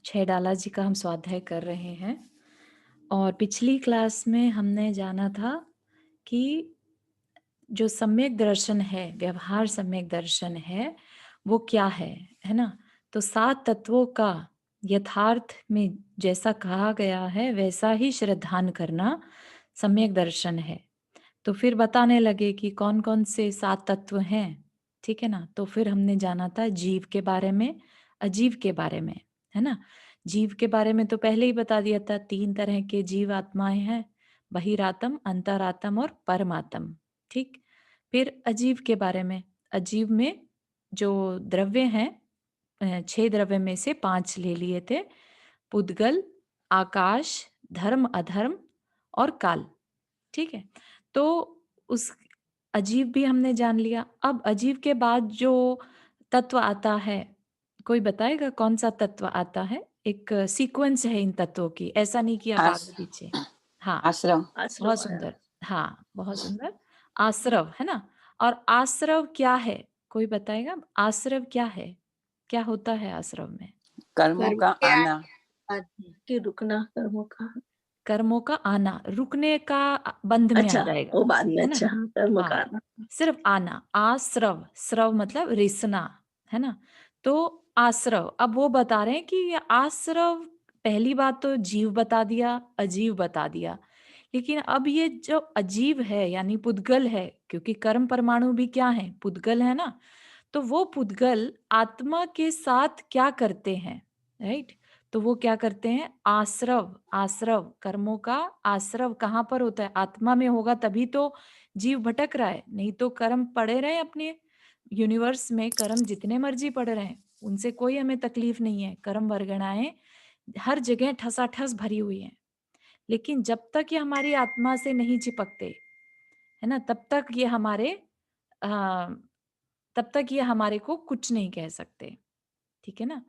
छह डाला जी का हम स्वाध्याय कर रहे हैं और पिछली क्लास में हमने जाना था कि जो सम्यक दर्शन है, व्यवहार सम्यक दर्शन है, वो क्या है ना? तो 7 तत्वों का यथार्थ में जैसा कहा गया है, वैसा ही श्रद्धान करना सम्यक दर्शन है। तो फिर बताने लगे कि कौन-कौन से 7 तत्व हैं, ठीक है ना? तो फिर हमने जाना था जीव के बारे में, अजीव के बारे में, है ना? जीव के बारे में तो पहले ही बता दिया था, 3 तरह के जीव आत्माएँ हैं, बहिरात्म, अंतरात्म और परमात्म, ठीक? फिर अजीव के बारे में, अजीव में जो द्रव्य हैं 6 द्रव्य में से 5 ले लिए थे, पुद्गल, आकाश, धर्म-अधर्म और काल, ठीक है? तो उस अजीव भी हमने जान लिया। अब अजीव के बाद जो तत्व आता है, कोई बताएगा कौन-सा तत्व आता है? एक सीक्वेंस है इन तत्वों की, ऐसा नहीं कि आप आस आगे-पीछे। हाँ, आश्रम। बहुत आश्रम आया। सुंदर। हाँ, बहुत सुंदर। आश्रव, है ना? और आश्रव क्या है? कोई बताएगा? आश्रव क्या है? क्या होता है आश्रव में? कर्मों कर्म का के आना। बाद कि रुकना कर्मों का। कर्मों का आना, रुकने का बंध में आ अच्छा, जाएगा, वो बाद में। है ना? अच्छा, हाँ, कर्म का हाँ, आना। सिर्फ आना, आश्रव, श्रव मतलब रिसना, है ना? तो आश्रव, अब वो बता रहे हैं कि ये आश्रव पहली बात तो जीव बता दिया, अजीव बता दिया। लेकिन अब ये जो अजीव है यानी पुद्गल है, क्योंकि कर्म परमाणु भी क्या है? पुद्गल है ना? तो वो पुद्गल आत्मा के साथ क्या करते हैं, राइट? तो वो क्या करते हैं? आश्रव, आश्रव कर्मों का आश्रव कहाँ पर होता है? आत्मा में होगा तभी तो जीव भटक रहा है, नहीं तो कर्म पड़े रहे अपने यूनिवर्स में, कर्म जितने मर्जी पड़े रहे, उनसे कोई हमें तकलीफ नहीं है। कर्म वर्गणाएं हर जगह ठसाठस भरी हुई हैं, लेकिन जब तक ये हमारी आत्मा से नहीं चिपकते, है ना, तब तक ये हमारे अ, तब तक ये हमारे को कुछ नहीं कह सकते, ठीक है ना?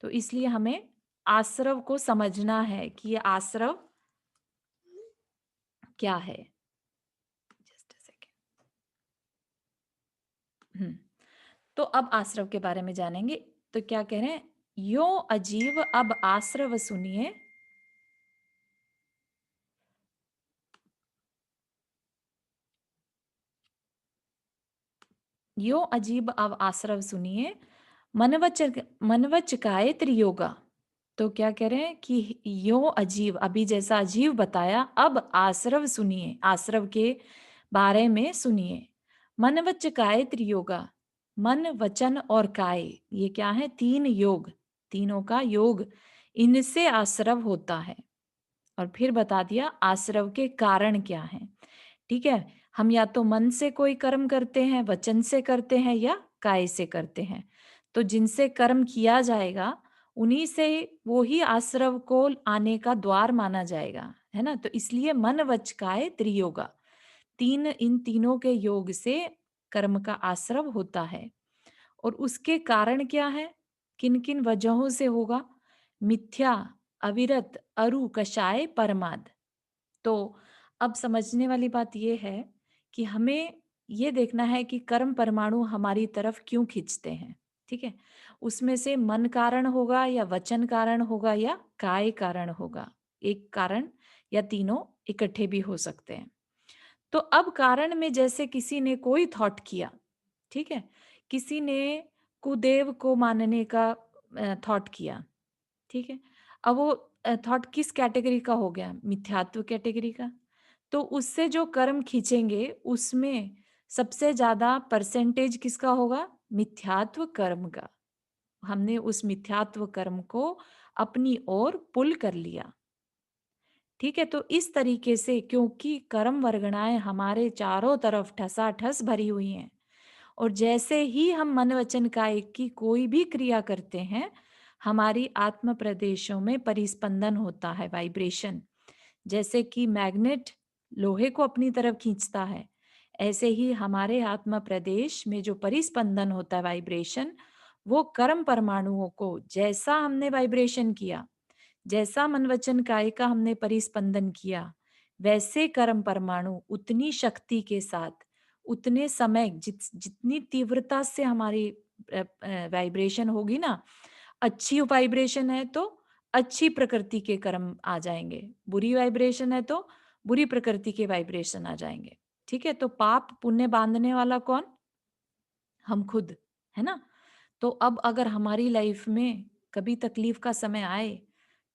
तो इसलिए हमें आश्रव को समझना है कि ये आश्रव क्या है। Just a second. तो अब आश्रव के बारे में जानेंगे। तो क्या कह रहे हैं? यो अजीव अब आश्रव सुनिए। यो अजीब अब आश्रव सुनिए, मनवचकाए त्रियोगा। तो क्या कह रहे हैं कि यो अजीव, अभी जैसा अजीव बताया, अब आश्रव सुनिए, आश्रव के बारे में सुनिए। मनवचकाए त्रियोगा, मन वचन और काय, ये क्या है? 3 योग, तीनों का योग, इनसे आश्रव होता है। और फिर बता दिया आश्रव के कारण क्या हैं, ठीक है? हम या तो मन से कोई कर्म करते हैं, वचन से करते हैं या काय से करते हैं। तो जिनसे कर्म किया जाएगा, उन्हीं से वो ही आश्रव को आने का द्वार माना जाएगा, है ना? तो इसलिए मन वच काय त्रियोगा, इन तीनों के योग से कर्म का आश्रव होता है। और उसके कारण क्या है? किन-किन वजहों से होगा? मिथ्या, अविरत, अरु, कषाय, परमाद। तो अब समझने वाली बात ये है कि हमें ये देखना है कि कर्म परमाणु हमारी तरफ क्यों खींचते हैं, ठीक है? उसमें से मन कारण होगा या वचन कारण होगा या काय कारण होगा। एक कारण या तीनों इकट्ठे भी हो सकते हैं। तो अब कारण में जैसे किसी ने कोई थॉट किया, ठीक है? किसी ने कुदेव को मानने का थॉट किया, ठीक है? अब वो थॉट किस कैटेगरी का हो गया? मिथ्यात्व कैटेगरी का। तो उससे जो कर्म खींचेंगे, उसमें सबसे ज़्यादा परसेंटेज किसका होगा? मिथ्यात्व कर्म का। हमने उस मिथ्यात्व कर्म को अपनी ओर पुल कर लिया, ठीक है? तो इस तरीके से, क्योंकि कर्म वर्गणाएँ हमारे चारों तरफ ठसाठस भरी हुई हैं, और जैसे ही हम मन वचन काय की कोई भी क्रिया करते हैं, हमारी आत्म प्रदेशों में परिस्पंदन होता है, वाइब्रेशन। जैसे कि मैग्नेट लोहे को अपनी तरफ खींचता है, ऐसे ही हमारे आत्म प्रदेश में जो परिस्पंदन होता है, वाइब्रेशन, वो कर्म परमाणुओं को जैसा हमने वाइब्रेशन किया, जैसा मन वचन काय का हमने परिस्पंदन किया, वैसे कर्म परमाणु उतनी शक्ति के साथ, उतने समय, जितनी तीव्रता से हमारी वाइब्रेशन होगी ना, अच्छी वाइब्रेशन है तो अच्छी प्रकृति के कर्म आ जाएँगे। बुरी वाइब्रेशन है तो बुरी प्रकृति के वाइब्रेशन आ जाएँगे। ठीक है? तो पाप पुण्य बाँधने वाला कौन? हम खुद, है ना? तो अब अगर हमारी लाइफ में कभी तकलीफ का समय आए,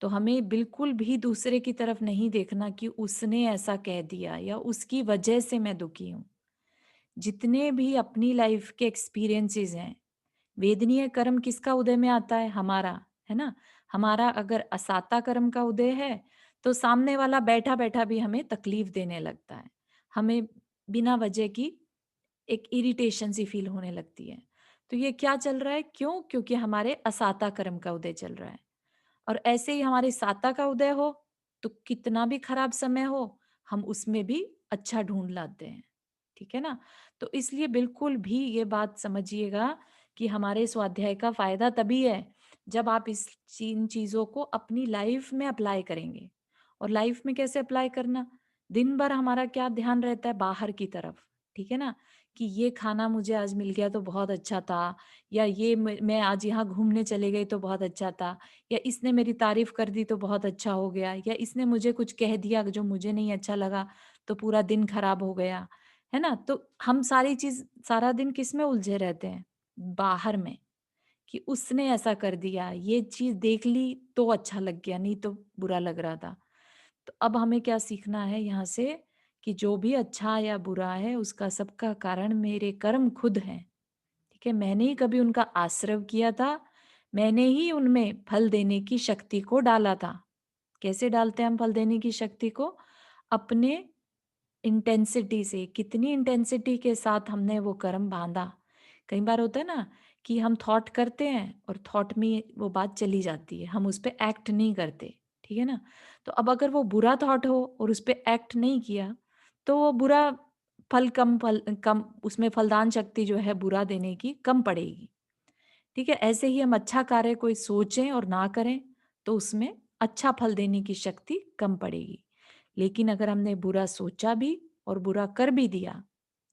तो हमें बिल्कुल भी दूसरे की तरफ नहीं देखना कि उसने ऐसा कह दिया या उसकी वजह से मैं दुखी हूँ। जितने भी अपनी लाइफ के एक्सपीरियंसेस हैं, वेदनीय कर्म किसका उदय में आता है? हमारा, है ना? हमारा अगर असाता कर्म का उदय है, तो सामने वाला बैठा-बैठा भी हमें तकलीफ देने लगता है। हमें बिना वजह की एक इरिटेशन सी फील होने लगती है। तो ये क्या चल रहा है? क्यों? क्योंकि हमारे असाता कर्म का उदय चल रहा है। और ऐसे ही हमारे साता का उदय हो, तो कितना भी खराब समय हो, हम उसमें भी अच्छा ढूँढ लाते हैं। ठीक है ना? तो इसलिए बिल्कुल भी ये बात समझिएगा कि हमारे स्वाध्याय का फ़ायदा तभी है, जब आप इन चीज़ों को अपनी लाइफ़ में अप्लाई करेंगे। और लाइफ़ में कैसे अप्लाई करना? दिन भर हमारा क्या ध्यान रहता है? बाहर की तरफ, ठीक है ना? कि ये खाना मुझे आज मिल गया तो बहुत अच्छा था, या ये मैं आज यहाँ घूमने चले गई तो बहुत अच्छा था, या इसने मेरी तारीफ कर दी तो बहुत अच्छा हो गया, या इसने मुझे कुछ कह दिया जो मुझे नहीं अच्छा लगा तो पूरा दिन खराब हो गया, है ना? तो हम सारी चीज सारा दिन किस में उलझे रहते हैं? बाहर में, कि उसने ऐसा कर दिया, ये चीज देख ली तो अच्छा लग गया, नहीं तो बुरा लग रहा था। तो अब हमें क्या सीखना है यहाँ से, कि जो भी अच्छा या बुरा है उसका सबका कारण मेरे कर्म खुद हैं। ठीक है, मैंने ही कभी उनका आश्रव किया था, मैंने ही उनमें फल देने की शक्ति को डाला था। कैसे डालते हैं हम फल देने की शक्ति को? अपने इंटेंसिटी से, कितनी इंटेंसिटी के साथ हमने वो कर्म बांधा। कई बार होता है ना कि हम थॉट करते हैं और थॉट में वो बात चली जाती है, हम उस पे एक्ट नहीं करते। ठीक है ना? तो अब अगर वो बुरा थॉट हो और उस पे एक्ट नहीं किया, तो वो बुरा फल कम, उसमें फलदान शक्ति जो है बुरा देने की कम पड़ेगी। ठीक है? ऐसे ही हम अच्छा कार्य कोई सोचें और ना करें, तो उसमें अच्छा फल देने की शक्ति कम पड़ेगी। लेकिन अगर हमने बुरा सोचा भी और बुरा कर भी दिया,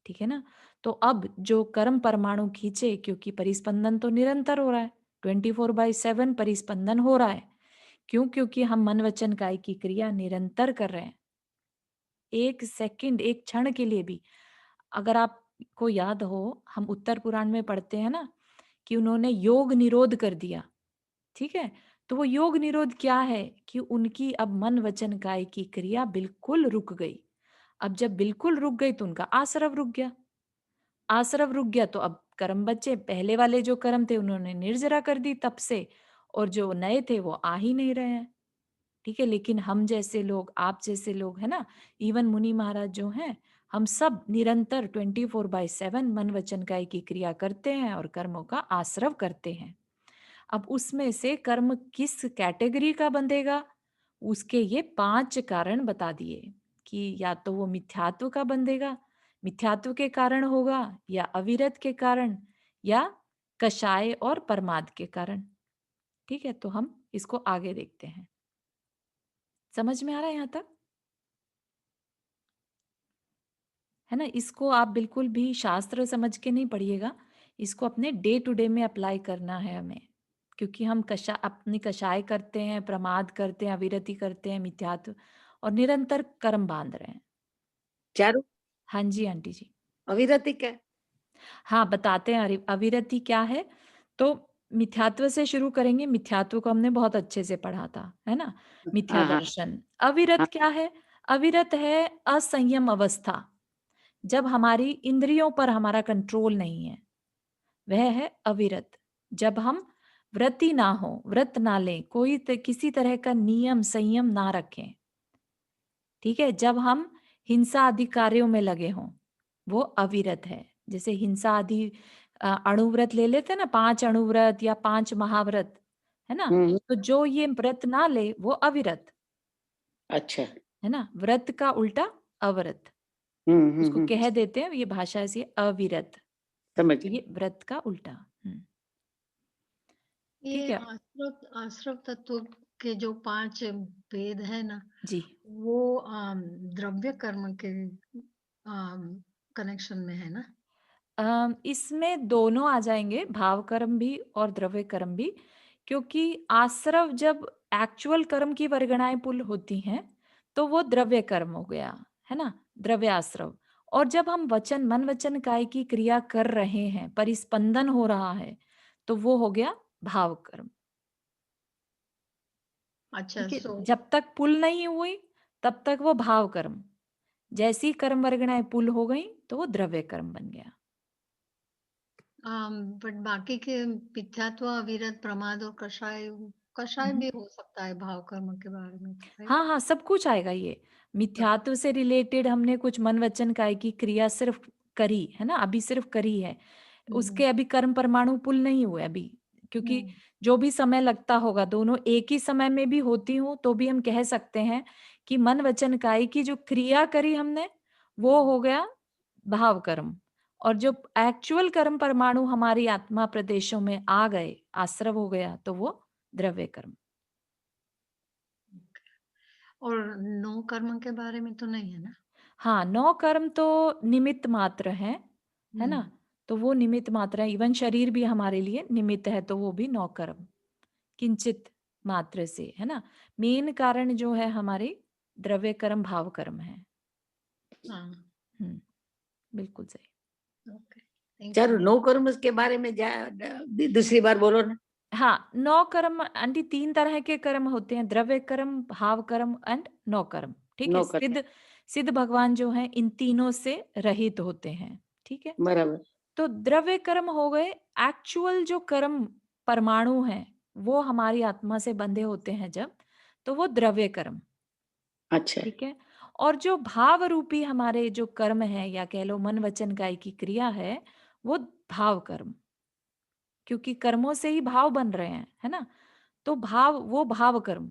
ठीक है ना? तो अब जो कर्म परमाणु खींचे, क्योंकि परिस्पंदन तो निरंतर हो रहा है, 24/7 परिस्पंदन हो रहा है। क्यों? क्योंकि हम मन, वचन, काय की क्रिया निरंतर कर रहे हैं। 1 सेकंड, 1 क्षण के लिए भी। अगर आपको याद हो, हम उत्तर पुराण में पढ़ते हैं ना कि उन्होंने योग निरोध कर दिया। ठीक है? तो वो योग निरोध क्या है? कि उनकी अब मन, वचन, काय की क्रिया बिल्कुल रुक गई। अब जब बिल्कुल रुक गई तो उनका आसरव रुक गया। आसरव रुक गया तो अब कर्म बचे। पहले वाले जो कर्म थे उन्होंने निर्जरा कर दी तब से, और जो नए थे वो आ ही नहीं रहे हैं। ठीक है? लेकिन हम जैसे लोग, आप जैसे लोग, है ना? इवन मुनि महाराज जो हैं, हम सब निरंतर 24/7 मन, वचन, काय की क्रिया करते हैं और कर्मों का आसरव करते हैं। अब उसमें से कर्म किस कैटेगरी का बंधेगा, उसके ये 5 कारण बता दिए, कि या तो वो मिथ्यात्व का बंधेगा, मिथ्यात्व के कारण होगा, या अविरत के कारण, या कषाय और प्रमाद के कारण। ठीक है? तो हम इसको आगे देखते हैं। समझ में आ रहा है यहाँ तक? है ना? इसको आप बिल्कुल भी शास्त्र समझ के नहीं पढ़िएगा, इसको अपने डे टू डे में अप्लाई करना है हमें। क्योंकि हम अपनी कषाय करते हैं, प्रमाद करते हैं, अविरति करते हैं, मिथ्यात्व, और निरंतर कर्म बाँध रहे हैं। चारू हाँ जी, आंटी जी। अविरति क्या है? हाँ, बताते हैं अविरति क्या है? तो मिथ्यात्व से शुरू करेंगे, मिथ्यात्व को हमने बहुत अच्छे से पढ़ा था, है ना? मिथ्या हाँ, हाँ, दर्शन। हाँ। अविरत क्या है? अविरत है असंयम अवस्था, जब हमारी इंद्रियों पर हमारा कंट्रोल नहीं है, वह है अविरत। जब हम व्रती ना हो, व्रत ना लें, किसी तरह का नियम, संयम ना रखें, ठीक है? जब हम हिंसा आदि कार्यों में लगे हों, वो अविरत है। जैसे हिंसा आदि अणुव्रत ले लेते हैं ना, 5 अणुव्रत या 5 महाव्रत, है ना? हुँ, तो जो ये व्रत ना ले, वो अविरत, अच्छा। है ना? व्रत का उल्टा अवरत। हुँ, हुँ, उसको हुँ। कह देते हैं, ये भाषा ऐसी है, अविरत। समझ तो गई। ये व्रत का उल्टा। ठीक ये है? आश्रव आश्रव तत्व के जो 5 भेद है ना, जी। वो द्रव्य कर्म के कनेक्शन में है ना? इसमें दोनों आ जाएँगे, भाव कर्म भी और द्रव्य कर्म भी, क्योंकि आश्रव जब एक्चुअल कर्म की वर्गणाएं पुल होती हैं, तो वो द्रव्य कर्म हो गया, है ना? द्रव्य आश्रव। और जब हम वचन, मन वचन काय की क्रिया कर रहे हैं, परिस्पंदन हो रहा है, तो वो हो गया भाव कर्म। अच्छा, ठीक है? सो जब तक पुल नहीं हुई, तब तक वो भाव कर्म। जैसी कर्म वर्गणाएं पुल हो गई, तो वो द्रव्य कर्म बन गया। बट बाकी के मिथ्यात्व, अविरत, प्रमाद और कषाय, कषाय हम्म। भी हो सकता है भाव कर्म के बारे में, राइट? हाँ, हाँ, सब कुछ आएगा ये। मिथ्यात्व से रिलेटेड हमने कुछ मन वचन काय की क्रिया सिर्फ करी, है ना? अभी सिर्फ करी है। हम्म। उसके अभी कर्म परमाणु पुल नहीं हुए अभी, क्योंकि हम्म। जो भी समय लगता होगा, दोनों एक ही समय में भी होती हों, तो भी हम कह सकते हैं कि मन वचन काय की जो क्रिया करी हमने, वो हो गया भाव कर्म। और जो एक्चुअल कर्म परमाणु हमारी आत्मा प्रदेशों में आ गए, आश्रव हो गया, तो वो द्रव्य कर्म। और नो कर्म के बारे में तो नहीं है ना? हाँ, 9 कर्म तो निमित्त मात्र हैं, है हम्म। ना? तो वो निमित्त मात्र है, इवन शरीर भी हमारे लिए निमित्त है, तो वो भी 9 कर्म, किंचित मात्र से, है ना? मेन कारण जो है हमारे द्रव्य कर्म, भाव कर्म है। हाँ। हुँ, बिल्कुल सही। ओके, थैंक चलो यू। नो कर्म के बारे में दूसरी बार बोलो ना। हाँ, 9 कर्म आंटी 3 तरह के कर्म होते हैं, द्रव्य कर्म, भाव कर्म एंड 9 कर्म, ठीक है? नो कर्म सिद्ध सिद्ध भगवान जो हैं इन तीनों से रहित होते हैं, ठीक है? बराबर। तो द्रव्य कर्म हो गए, एक्चुअल जो कर्म परमाणु हैं, वो हमारी आत्मा से बंधे होते हैं जब, तो वो द्रव्य कर्म, अच्छा। ठीक है? और जो भाव रूपी हमारे जो कर्म है, या कह लो मन वचन काय की क्रिया है, वो भाव कर्म, क्योंकि कर्मों से ही भाव बन रहे हैं, है ना? तो भाव, वो भाव कर्म।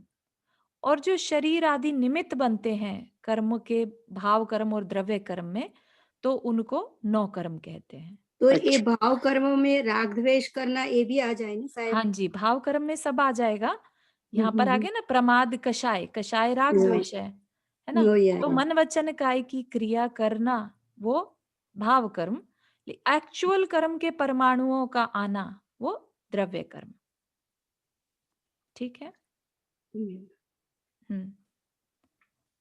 और जो शरीर आदि निमित्त बनते हैं कर्म के, भाव कर्म और द्रव्य कर्म में, तो उनको नौ कर्म कहते हैं। तो ये अच्छा। भाव कर्म में राग द्वेष करना ये भी आ जाए ना शायद? हाँ जी, भाव कर्म में सब आ जाएगा। हम्म, यहाँ पर आ गया ना प्रमाद, कषाय, कषाय राग हाँ, द्वेष है ना? वही तो आएगा। मन वचन काय की क्रिया करना, वो भाव कर्म। एक्चुअल कर्म के परमाणुओं का आना, वो द्रव्य कर्म। ठीक है? हम्म। हुँ।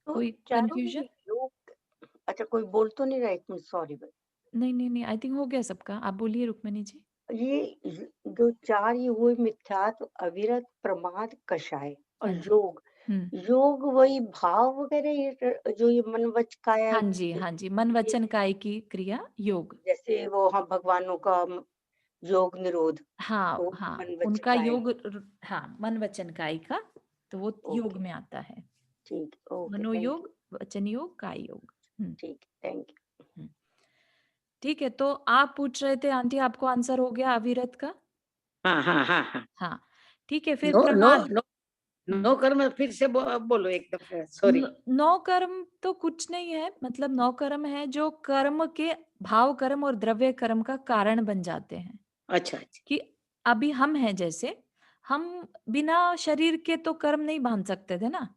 तो कोई चारों में कन्फ्यूजन? योग, अच्छा कोई बोल तो नहीं रहा, एक मिनट सॉरी। नहीं, नहीं, नहीं, आई थिंक हो गया सबका। आप बोलिए रुक्मिणी जी। ये जो चार ये हुए, मिथ्यात्व, अविरत, प्रमाद, कषाय और हाँ जी। योग। हुँ। योग वही भाव वगैरह, जो ये मन वच काया, हाँ जी, हाँ जी। मन ये वचन काय की क्रिया योग। जैसे वो हम भगवानों का योग निरोध, हाँ, तो हाँ, मन वच उनका काय। योग हाँ, मन वचन काय का, तो वो योग ओके, में आता है। ठीक, ओके, थैंक मनोयोग, यू। वचन योग, काय योग। हुँ, ठीक, थैंक हुँ। ठीक है, तो आप पूछ रहे थे आंटी, आपको आंसर हो गया अविरत का? यू। हाँ, हाँ, हाँ, हाँ। हाँ, ठीक है, फिर नो नो प्रमाद। नो हुँ। नो कर्म फिर से बोलो एकदम से, सॉरी। 9 कर्म तो कुछ नहीं है, मतलब 9 कर्म है जो कर्म के भाव कर्म और द्रव्य कर्म का कारण बन जाते हैं। अच्छा, अच्छा। कि अभी हम हैं जैसे, हम बिना शरीर के तो कर्म नहीं बांध सकते थे ना।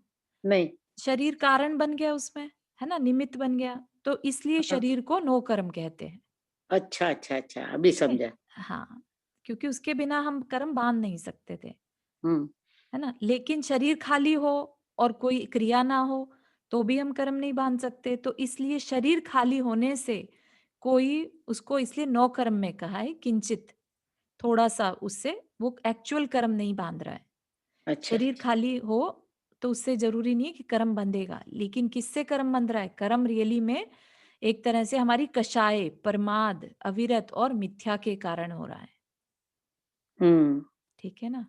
नहीं। शरीर कारण बन गया उसमें, है ना? निमित्त बन गया, तो इसलिए हाँ, शरीर को नो कर्म कहते हैं। अच्छा, अच्छा, अच्छा, अभी ठीक है? समझा। हाँ, क्योंकि उसके बिना हम कर्म बांध नहीं सकते थे, हम्म। है ना? लेकिन शरीर खाली हो और कोई क्रिया ना हो, तो भी हम कर्म नहीं बांध सकते। तो इसलिए शरीर खाली होने से कोई उसको इसलिए नो कर्म में कहा है, किंचित, थोड़ा-सा उससे वो एक्चुअल कर्म नहीं बांध रहा है। अच्छा, शरीर अच्छा। खाली हो तो उससे ज़रूरी नहीं है कि कर्म बंधेगा, लेकिन किससे कर्म बंध रहा है? कर्म रियली में एक तरह से हमारी कषाय, प्रमाद, अविरत और मिथ्या के कारण हो रहा है। हम्म। ठीक है ना?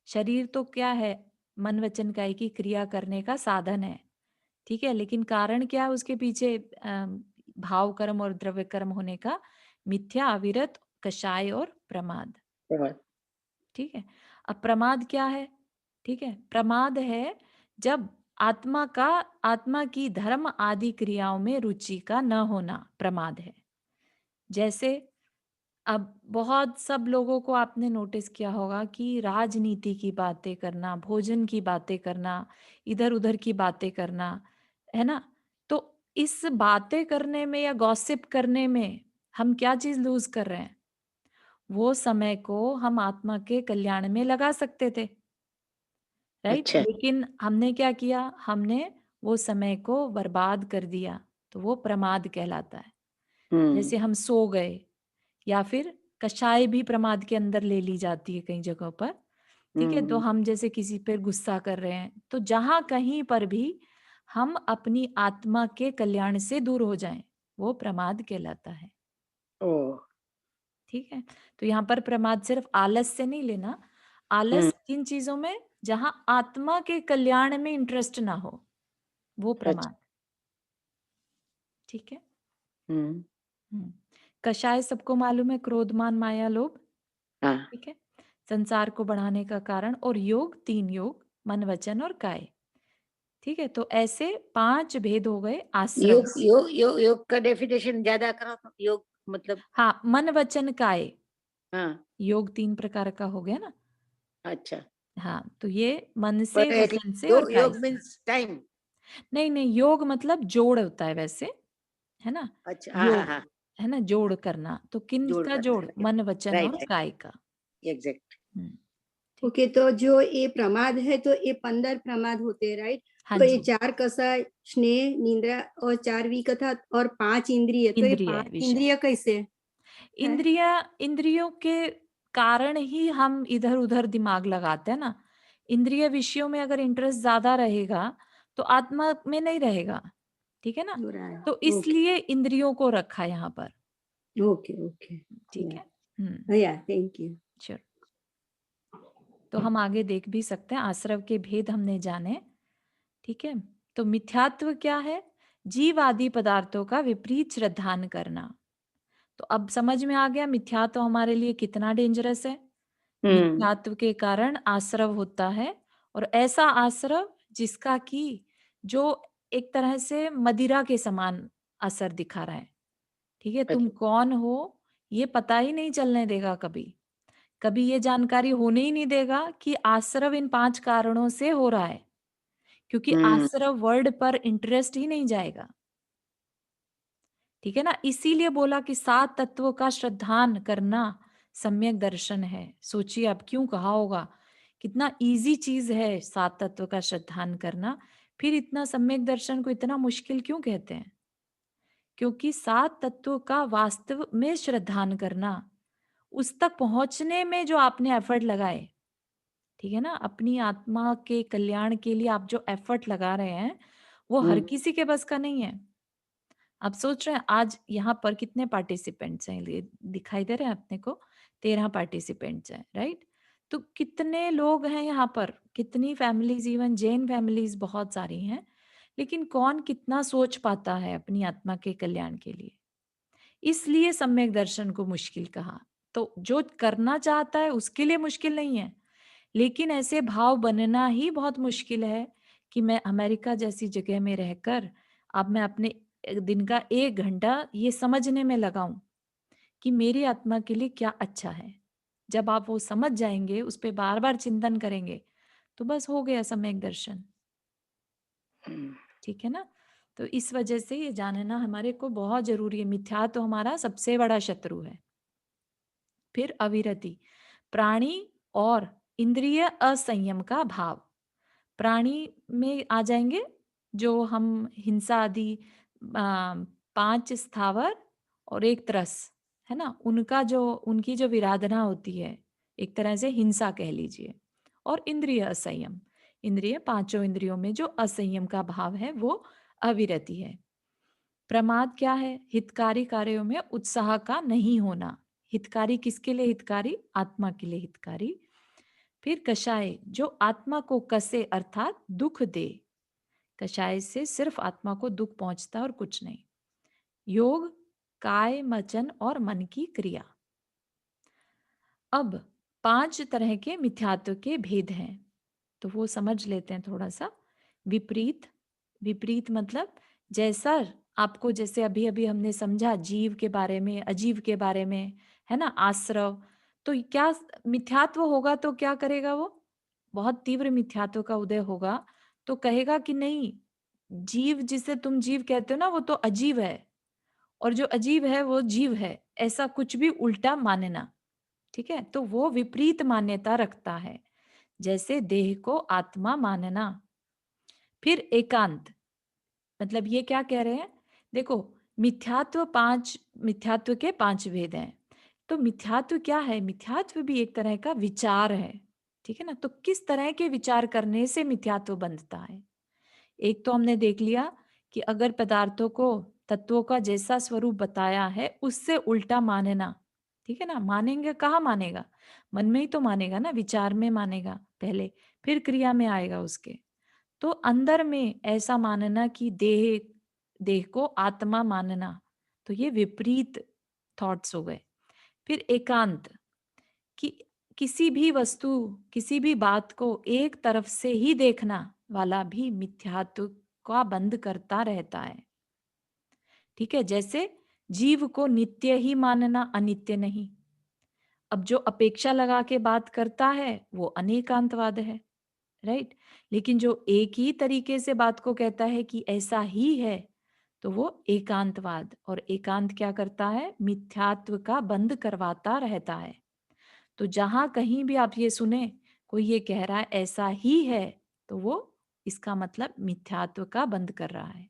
शरीर तो क्या है? मन, वचन, काया की क्रिया करने का साधन है। ठीक है? लेकिन कारण क्या है उसके पीछे? भाव कर्म और द्रव्य कर्म होने का? मिथ्या, अविरत, कषाय और प्रमाद। बहुत। ठीक है? अब प्रमाद क्या है? ठीक है? प्रमाद है जब आत्मा की धर्म आदि क्रियाओं में रुचि का न होना, प्रमाद है। जैसे अब बहुत सब लोगों को आपने नोटिस किया होगा कि राजनीति की बातें करना, भोजन की बातें करना, इधर-उधर की बातें करना, है ना? तो इस बातें करने में या गॉसिप करने में हम क्या चीज़ लूज़ कर रहे हैं? वो समय को हम आत्मा के कल्याण में लगा सकते थे। राइट? अच्छा। लेकिन हमने क्या किया? हमने वो समय को बर्बाद कर दिया, तो वो प्रमाद कहलाता है। जैसे हम सो गए, या फिर कषाय भी प्रमाद के अंदर ले ली जाती है कई जगहों पर। ठीक है? तो हम जैसे किसी पर गुस्सा कर रहे हैं, तो जहाँ कहीं पर भी हम अपनी आत्मा के कल्याण से दूर हो जाएं, वो प्रमाद कहलाता है। ओह! ठीक है? तो यहाँ पर प्रमाद सिर्फ आलस से नहीं लेना। आलस किन चीजों में? जहां आत्मा के कल्याण में इंटरेस्ट ना हो, वो अच्छा। प्रमाद। ठीक है? हुँ। हम्म। कषाय सबको मालूम है, क्रोध मान माया लोभ। हाँ। ठीक है? संसार को बढ़ाने का कारण। और योग, 3 योग, मन वचन और काय। ठीक है? तो ऐसे 5 भेद हो गए आश्रव। योग का डेफिनेशन ज़्यादा करो तो योग मतलब हाँ, मन वचन काय। हाँ, योग 3 प्रकार का हो गया ना। अच्छा। हाँ, तो ये मन से, पर आई थिंक वचन से और काय योग से। Means time. नहीं नहीं, योग मतलब जोड़ होता है वैसे, है ना? अच्छा, हाँ, हाँ, योग, हाँ, है ना? जोड़ करना। तो जोड़ किनका करना जोड़? है। मन वचन राइट, और राइट, काय का। एग्ज़ैक्ट। हम्म। ठीक ओके, है? तो जो ये प्रमाद है तो ये 15 प्रमाद होते हैं, राइट? हाँ तो ये जी। 4 कषाय, स्नेह, निंद्रा और 4 विकथा और 5 इंद्रिय, तो ये इंद्रिय 5 विषय। इंद्रिय कैसे है? इंद्रियों के कारण ही हम इधर उधर दिमाग लगाते हैं ना। इंद्रिय विषयों में अगर इंटरेस्ट ज्यादा रहेगा, तो आत्मा में नहीं रहेगा। ठीक है ना? तो राइट, ओके, इसलिए इंद्रियों को रखा यहाँ पर। ओके, ओके, ठीक या है? हम्म। या थैंक यू। चलो, तो हम आगे देख भी सकते हैं। आश्रव के भेद हमने जाने। ठीक है? तो मिथ्यात्व क्या है? जीव आदि पदार्थों का विपरीत श्रद्धान करना। तो अब समझ में आ गया मिथ्यात्व हमारे लिए कितना डेंजरस है। हुँ, मिथ्यात्व के कारण आश्रव होता है, और ऐसा आश्रव जिसका कि जो एक तरह से मदिरा के समान असर दिखा रहा है। ठीक है? तुम अच्छा। कौन हो ये पता ही नहीं चलने देगा कभी। कभी ये जानकारी होने ही नहीं देगा कि आश्रव इन 5 कारणों से हो रहा है, क्योंकि हुँ, आश्रव वर्ड पर इंटरेस्ट ही नहीं जाएगा। ठीक है ना? इसीलिए बोला कि 7 तत्वों का श्रद्धान करना सम्यक दर्शन है। सोचिए अब क्यों कहा होगा, कितना इजी चीज है 7 तत्व का श्रद्धान करना। फिर इतना सम्यक दर्शन को इतना मुश्किल क्यों कहते हैं? क्योंकि 7 तत्वों का वास्तव में श्रद्धान करना, उस तक पहुंचने में जो आपने एफर्ट लगाए, ठीक है ना, अपनी आत्मा के कल्याण के लिए आप जो एफर्ट लगा रहे हैं, वो हुँ, हर किसी के बस का नहीं है। आप सोच रहे हैं आज यहाँ पर कितने पार्टिसिपेंट्स हैं? ये दिखाई दे रहे हैं अपने को? 13 पार्टिसिपेंट्स हैं, राइट? तो कितने लोग हैं यहाँ पर? कितनी फैमिलीज, इवन जैन फैमिलीज बहुत सारी हैं। लेकिन कौन कितना सोच पाता है अपनी आत्मा के कल्याण के लिए? इसलिए सम्यक दर्शन को मुश्किल कहा। तो जो करना चाहता है उसके लिए मुश्किल नहीं है, लेकिन ऐसे भाव बनना ही बहुत मुश्किल है कि मैं अमेरिका जैसी जगह में रहकर अब मैं अपने दिन का 1 घंटा ये समझने में लगाऊं कि मेरी आत्मा के लिए क्या अच्छा है। जब आप वो समझ जाएंगे, उस पे बार बार चिंतन करेंगे, तो बस हो गया सम्यक दर्शन। हुँ, ठीक है ना? तो इस वजह से ये जानना हमारे को बहुत जरूरी है। मिथ्या तो हमारा सबसे बड़ा शत्रु है। फिर अविरति, प्राणी और इंद्रिय असंयम का भाव। प्राणी में आ जाएंगे जो हम हिंसा आदि, 5 स्थावर और 1 त्रस, है ना? उनका जो, उनकी जो विराधना होती है, एक तरह से हिंसा कह लीजिए। और इंद्रिय असंयम, इंद्रिय, 5 इंद्रियों में जो असंयम का भाव है वो अविरति है। प्रमाद क्या है? हितकारी कार्यों में उत्साह का नहीं होना। हितकारी किसके लिए हितकारी? आत्मा के लिए हितकारी। फिर कषाय, जो आत्मा को कसे अर्थात दुख दे। कषाय से सिर्फ आत्मा को दुख पहुंचता है और कुछ नहीं। योग, काय, वचन और मन की क्रिया। अब 5 तरह के मिथ्यात्व के भेद हैं, तो वो समझ लेते हैं थोड़ा सा। विपरीत, विपरीत मतलब जैसा आपको, जैसे अभी अभी हमने समझा जीव के बारे में, अजीव के बारे में, है ना, आश्रव। तो क्या मिथ्यात्व होगा तो क्या करेगा वो? बहुत तीव्र मिथ्यात्व का उदय होगा, तो कहेगा कि नहीं, जीव जिसे तुम जीव कहते हो ना, वो तो अजीव है, और जो अजीब है वो जीव है, ऐसा कुछ भी उल्टा मानना। ठीक है? तो वो विपरीत मान्यता रखता है। जैसे देह को आत्मा मानना। फिर एकांत, मतलब ये क्या कह रहे हैं? देखो, मिथ्यात्व के 5 भेद हैं। तो मिथ्यात्व क्या है? मिथ्यात्व भी एक तरह का विचार है, ठीक है ना? तो किस तरह के विचार करने से मिथ्यात्व बनता है? एक तो हमने देख लिया कि अगर पदार्थों को, तत्वों का जैसा स्वरूप बताया है उससे उल्टा मानना, ठीक है ना? मानेंगे, कहाँ मानेगा? मन में ही तो मानेगा ना, विचार में मानेगा पहले, फिर क्रिया में आएगा उसके। तो अंदर में ऐसा मानना कि देह देह को आत्मा मानना, तो ये विपरीत थॉट्स हो गए। फिर एकांत, कि किसी भी वस्तु, किसी भी बात को एक तरफ से ही देखना वाला भी मिथ्यात्व का बंद करता रहता है, ठीक है? जैसे जीव को नित्य ही मानना, अनित्य नहीं। अब जो अपेक्षा लगा के बात करता है वो अनेकांतवाद है, राइट? लेकिन जो एक ही तरीके से बात को कहता है कि ऐसा ही है, तो वो एकांतवाद। और एकांत क्या करता है? मिथ्यात्व का बंद करवाता रहता है। तो जहां कहीं भी आप ये सुने कोई ये कह रहा है ऐसा ही है, तो वो इसका मतलब मिथ्यात्व का बंद कर रहा है।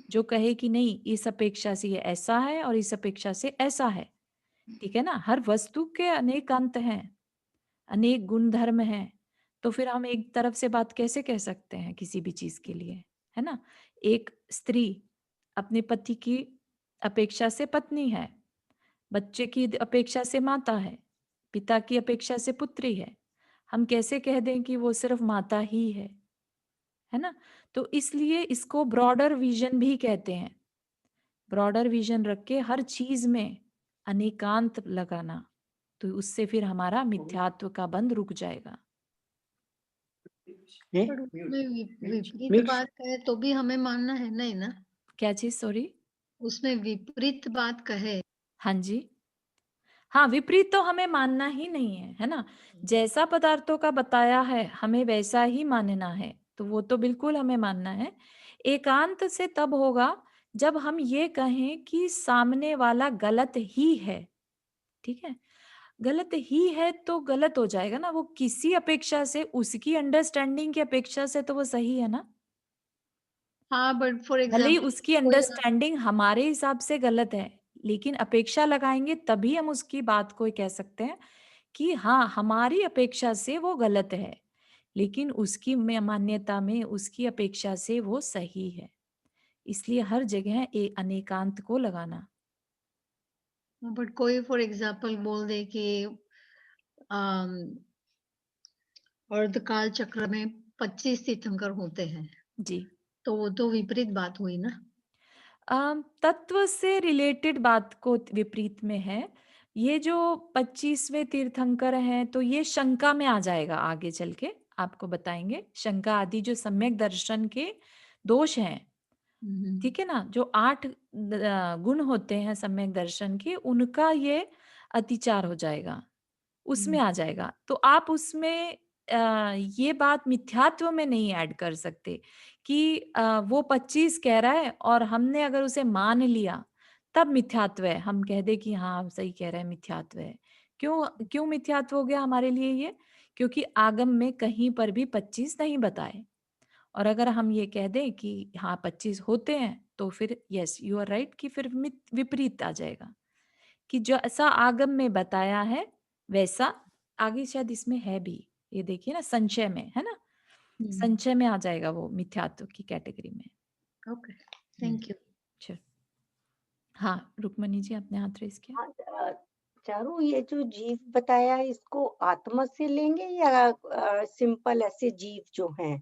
जो कहे कि नहीं, इस अपेक्षा से ये ऐसा है और इस अपेक्षा से ऐसा है, ठीक है ना? हर वस्तु के अनेक अंत हैं, अनेक गुण धर्म हैं। तो फिर हम एक तरफ से बात कैसे कह सकते हैं किसी भी चीज के लिए, है ना? एक स्त्री अपने पति की अपेक्षा से पत्नी है, बच्चे की अपेक्षा से माता है, पिता की अपेक्षा से पुत्री है। हम कैसे कह दें कि वो सिर्फ माता ही है ना? तो इसलिए इसको ब्रॉडर विजन भी कहते हैं। ब्रॉडर विजन रख के हर चीज में अनेकांत लगाना, तो उससे फिर हमारा मिथ्यात्व का बंध रुक जाएगा। पर उसमें विपरीत बात कहे तो भी हमें मानना है, नहीं ना? क्या चीज? सॉरी। उसमें विपरीत बात कहे, हाँ जी, हाँ, विपरीत तो हमें मानना ही नहीं है ना? जैसा पदार्थों का बताया है हमें वैसा ही मानना है, तो वो तो बिल्कुल हमें मानना है। एकांत से तब होगा जब हम ये कहें कि सामने वाला गलत ही है, ठीक है? गलत ही है तो गलत हो जाएगा ना, वो किसी अपेक्षा से, उसकी अंडरस्टैंडिंग की अपेक्षा से तो वो सही है ना। हाँ, बट फॉर भले ही एग्जाम्पल उसकी अंडरस्टैंडिंग हमारे हिसाब से गलत है, लेकिन अपेक्षा लगाएंगे तभी हम उसकी बात को कह सकते हैं कि हाँ, हमारी अपेक्षा से वो गलत है, लेकिन उसकी मान्यता में, उसकी अपेक्षा से वो सही है। इसलिए हर जगह अनेकांत को लगाना। बट कोई फॉर एग्जाम्पल बोल दे कि अम, अर्धकाल चक्र में 25 तीर्थंकर होते हैं, जी। तो वो तो विपरीत बात हुई ना? तत्व से रिलेटेड बात को विपरीत में है। ये जो 25वें तीर्थंकर हैं, तो ये शंका में आ जाएगा, आगे चल के आपको बताएंगे। शंका आदि जो सम्यक दर्शन के दोष हैं, ठीक है ना? जो 8 गुण होते हैं सम्यक दर्शन के, उनका ये अतिचार हो जाएगा, उसमें आ जाएगा। तो आप उसमें ये बात मिथ्यात्व में नहीं ऐड कर सकते कि वो 25 कह रहा है और हमने अगर उसे मान लिया तब मिथ्यात्व है। हम कह दे कि हाँ, सही कह रहे हैं, मिथ्यात्व है। क्यों मिथ्यात्व हो गया हमारे लिए ये? क्योंकि आगम में कहीं पर भी 25 नहीं बताए। और अगर हम ये कह दें कि हाँ 25 होते हैं, तो फिर यस यू आर राइट, कि फिर विपरीत आ जाएगा कि जो ऐसा आगम में बताया है वैसा आगे शायद इसमें है भी। ये देखिए ना, संशय में है ना, संशय में आ जाएगा वो मिथ्यात्व की कैटेगरी में। Okay, thank you. चल, हाँ, रुक्मणी जी आपने हाथ रेस किया। हाँ, चारू, ये जो जीव बताया है, इसको आत्मा से लेंगे या सिंपल ऐसे जीव जो हैं?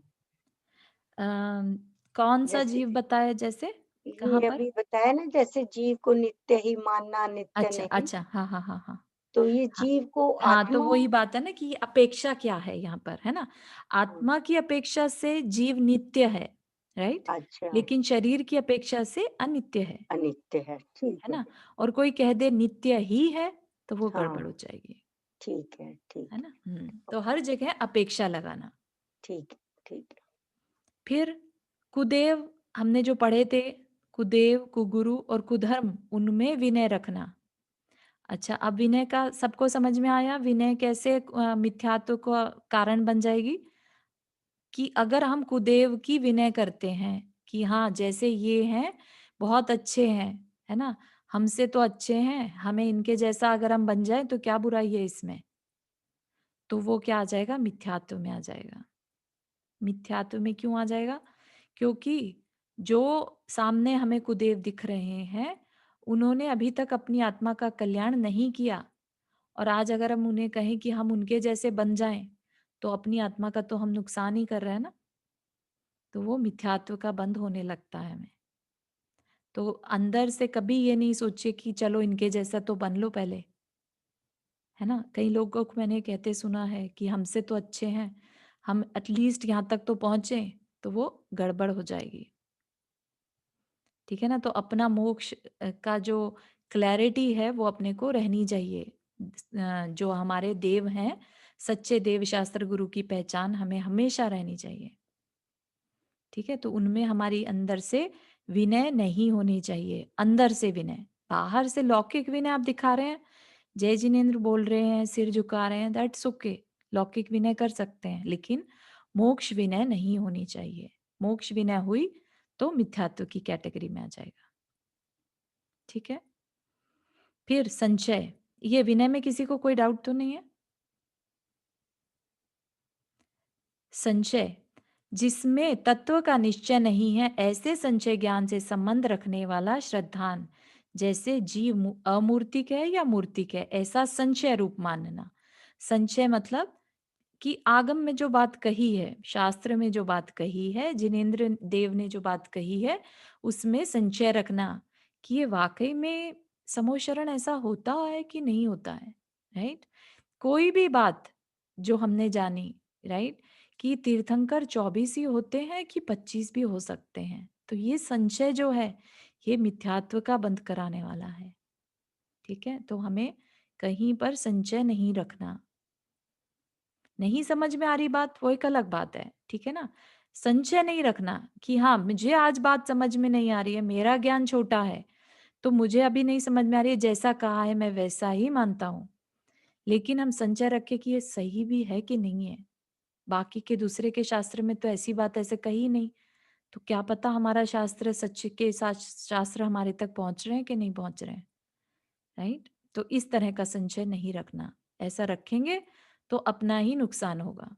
कौन सा जैसे जीव बताया? जैसे कहाँ ये पर? अभी बताया ना, जैसे जीव को नित्य ही मानना, नित्य अच्छा नहीं। अच्छा, हाँ हाँ हाँ हाँ तो ये हाँ। जीव को हाँ, तो आत्मा। वही बात है ना कि अपेक्षा क्या है यहाँ पर, है ना? आत्मा की अपेक्षा से जीव नित्य है, राइट? अच्छा, लेकिन शरीर की अपेक्षा से अनित्य अनित्य है, ठीक है है। ना? और कोई कह दे नित्य ही है, तो वो गड़बड़ हो हाँ, जाएगी, ठीक है, है ठीक ना? तो हर जगह अपेक्षा लगाना। ठीक ठीक है। फिर कुदेव, हमने जो पढ़े थे, कुदेव, कुगुरु और कुधर्म, उनमें विनय रखना। अच्छा, अब विनय का सबको समझ में आया? विनय कैसे मिथ्यात्व का कारण बन जाएगी? कि अगर हम कुदेव की विनय करते हैं कि हाँ, जैसे ये हैं, बहुत अच्छे हैं, है ना? हमसे तो अच्छे हैं, हमें इनके जैसा अगर हम बन जाएँ तो क्या बुराई है इसमें? तो वो क्या आ जाएगा? मिथ्यात्व में आ जाएगा। मिथ्यात्व में क्यों आ जाएगा? क्योंकि जो सामने हमें कुदेव दिख रहे हैं, उन्होंने अभी तक अपनी आत्मा का कल्याण नहीं किया और आज अगर हम उन्हें कहें कि हम उनके जैसे बन जाएँ, तो अपनी आत्मा का तो हम नुकसान ही कर रहे हैं ना। तो वो मिथ्यात्व का बंध होने लगता है हमें। तो अंदर से कभी ये नहीं सोचिए कि चलो इनके जैसा तो बन लो पहले, है ना? कई लोगों को मैंने कहते सुना है कि हमसे तो अच्छे हैं, हम एटलीस्ट यहाँ तक तो पहुँचे, तो वो गड़बड़ हो जाएगी। ठीक है ना? तो अपना मोक्ष का जो क्लैरिटी है वो अपने को रहनी चाहिए। जो हमारे देव हैं, सच्चे देव शास्त्र गुरु की पहचान हमें हमेशा रहनी चाहिए। ठीक है? तो उनमें हमारी अंदर से विनय नहीं होनी चाहिए, अंदर से विनय। बाहर से लौकिक विनय आप दिखा रहे हैं, जय जिनेंद्र बोल रहे हैं, सिर झुका रहे हैं, दैट्स ओके। लौकिक विनय कर सकते हैं, लेकिन मोक्ष विनय नहीं होनी चाहिए। मोक्ष विनय हुई तो मिथ्यात्व की कैटेगरी में आ जाएगा। ठीक है? फिर संचय, ये विनय में किसी को कोई डाउट तो नहीं है? संचय, जिसमें तत्व का निश्चय नहीं है, ऐसे संचय ज्ञान से संबंध रखने वाला श्रद्धान, जैसे जीव अमूर्तिक है या मूर्तिक है, ऐसा संचय रूप मानना। संचय मतलब कि आगम में जो बात कही है, शास्त्र में जो बात कही है, जिनेंद्र देव ने जो बात कही है, उसमें संचय रखना कि ये वाकई में समोशरण ऐसा होता है कि नहीं होता है, राइट? कोई भी बात जो हमने जानी, राइट, कि तीर्थंकर 24 ही होते हैं कि 25 भी हो सकते हैं, तो ये संशय जो है ये मिथ्यात्व का बंद कराने वाला है। ठीक है? तो हमें कहीं पर संचय नहीं रखना। नहीं समझ में आ रही बात वो एक अलग बात है, ठीक है ना? संचय नहीं रखना कि हाँ, मुझे आज बात समझ में नहीं आ रही है, मेरा ज्ञान छोटा है, तो मुझे अभी नहीं समझ में आ रही है, जैसा कहा है मैं वैसा ही मानता हूँ। लेकिन हम संचय रखें कि ये सही भी है कि नहीं है। बाकी के दूसरे के शास्त्र में तो ऐसी बात ऐसे कही नहीं, तो क्या पता हमारा शास्त्र सच के साथ शास्त्र हमारे तक पहुंच रहे हैं कि नहीं पहुंच रहे हैं, राइट? तो इस तरह का संचय नहीं रखना। ऐसा रखेंगे तो अपना ही नुकसान होगा।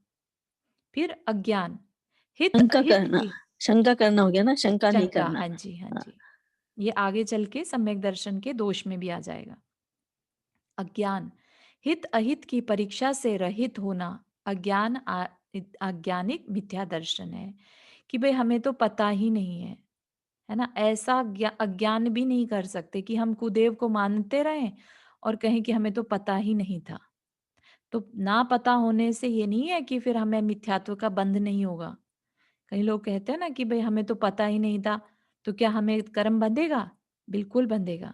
फिर अज्ञान, हित शंका अहित करना, की शंका करना हो गया ना, शंका नहीं शंका, करना। हाँ जी, हाँ हाँ। जी। ये आगे चल के सम्यक दर्शन के दोष में भी आ जाएगा। अज्ञान, हित अहित की परीक्षा से रहित होना, अज्ञान अज्ञानिक मिथ्या दर्शन है कि भाई हमें तो पता ही नहीं है ना? ऐसा अज्ञान भी नहीं कर सकते कि हम कुदेव को मानते रहें और कहें कि हमें तो पता ही नहीं था। तो ना पता होने से ये नहीं है कि फिर हमें मिथ्यात्व का बंध नहीं होगा। कई लोग कहते हैं ना कि भाई हमें तो पता ही नहीं था, तो क्या हमें कर्म बंधेगा? बिल्कुल बंधेगा।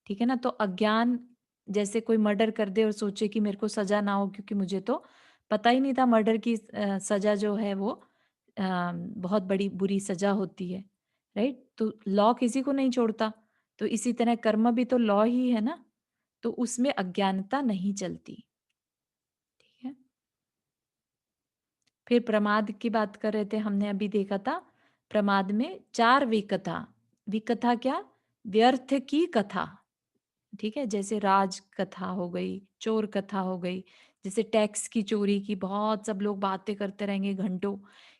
ठीक है ना? तो अज्ञान, जैसे कोई मर्डर कर दे और सोचे कि मेरे को सजा ना हो क्योंकि मुझे तो पता ही नहीं था मर्डर की सजा जो है वो बहुत बड़ी बुरी सजा होती है, राइट? तो लॉ किसी को नहीं छोड़ता, तो इसी तरह कर्म भी तो लॉ ही है ना, तो उसमें अज्ञानता नहीं चलती। ठीक है? फिर प्रमाद की बात कर रहे थे, हमने अभी देखा था प्रमाद में 4 विकथा। विकथा क्या? व्यर्थ की कथा। ठीक है? जैसे राज कथा हो गई, चोर कथा हो गई, जैसे टैक्स की चोरी की बहुत सब लोग बातें करते रहेंगे घंटों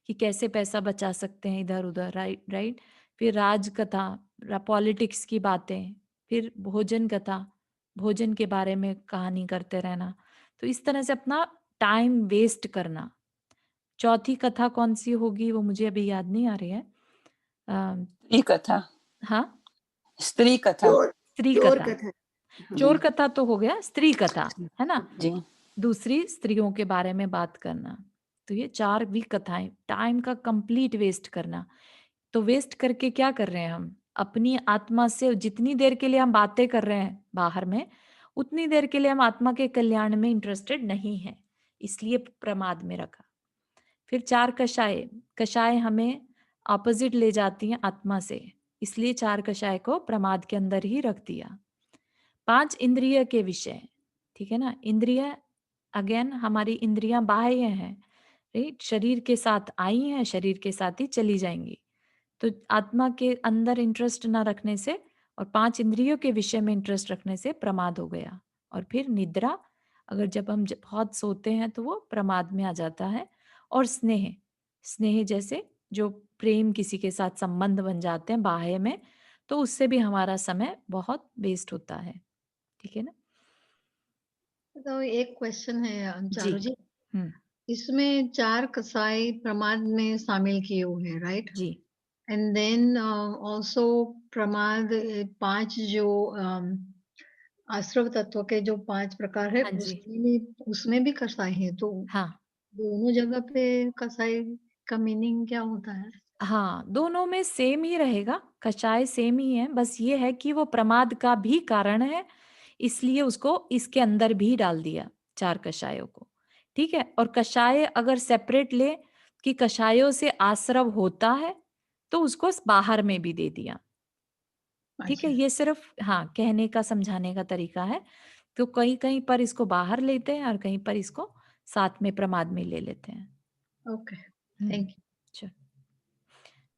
कि कैसे पैसा बचा सकते हैं इधर उधर, राइट राइट। फिर राज कथा, पॉलिटिक्स की बातें, फिर भोजन कथा, भोजन के बारे में कहानी करते रहना। तो इस तरह से अपना टाइम वेस्ट करना। चौथी कथा कौन सी होगी वो मुझे अभी याद नहीं आ रही है। स्त्री कथा, हाँ, स्त्री कथा। स्त्री चोर कथा। कथा। चोर कथा तो हो गया, स्त्री कथा, है ना? जी। दूसरी स्त्रियों के बारे में बात करना। तो ये 4 भी कथाएं, टाइम का कंप्लीट वेस्ट करना। तो वेस्ट करके क्या कर रहे हैं हम? अपनी आत्मा से जितनी देर के लिए हम बातें कर रहे हैं बाहर में, उतनी देर के लिए हम आत्मा के कल्याण में इंटरेस्टेड नहीं है, इसलिए प्रमाद में रखा। फिर 4 कषाय, कषाय हमें ऑपोजिट ले जाती हैं आत्मा से, इसलिए 4 कषाय को प्रमाद के अंदर ही रख दिया। 5 इंद्रिय के विषय, ठीक है ना? इंद्रिय अगेन हमारी इंद्रियां बाह्य हैं, राइट? शरीर के साथ आई हैं, शरीर के साथ ही चली जाएंगी। तो आत्मा के अंदर इंटरेस्ट ना रखने से और 5 इंद्रियों के विषय में इंटरेस्ट रखने से प्रमाद हो गया। और फिर निद्रा, अगर जब हम बहुत सोते हैं तो वो प्रमाद में आ जाता है। और स्नेह, स्नेह जैसे जो प्रेम किसी के साथ संबंध बन जाते हैं बाह्य में, तो उससे भी हमारा समय बहुत वेस्ट होता है, ठीक है ना? तो एक क्वेश्चन है जी। चारू जी, हम्म। इसमें 4 कसाई प्रमाद में शामिल किए हुए हैं, राइट? जी। एंड देन ऑल्सो प्रमाद 5 जो आश्रव तत्व के जो 5 प्रकार है हाँ जी। उसमें भी कसाई है, तो हाँ दोनों जगह पे कसाई का मीनिंग क्या होता है? हाँ, दोनों में सेम ही रहेगा, कषाय सेम ही है, बस ये है कि वो प्रमाद का भी कारण है, इसलिए उसको इसके अंदर भी डाल दिया 4 कषायों को, ठीक है? और कषाय अगर सेपरेट ले कि कषायों से आश्रव होता है, तो उसको बाहर में भी दे दिया, ठीक है? अच्छा, ये सिर्फ हाँ कहने का, समझाने का तरीका है। तो कहीं कहीं पर इसको बाहर लेते हैं और कहीं पर इसको साथ में प्रमाद में ले लेते हैं। Okay, hmm, thank you. चल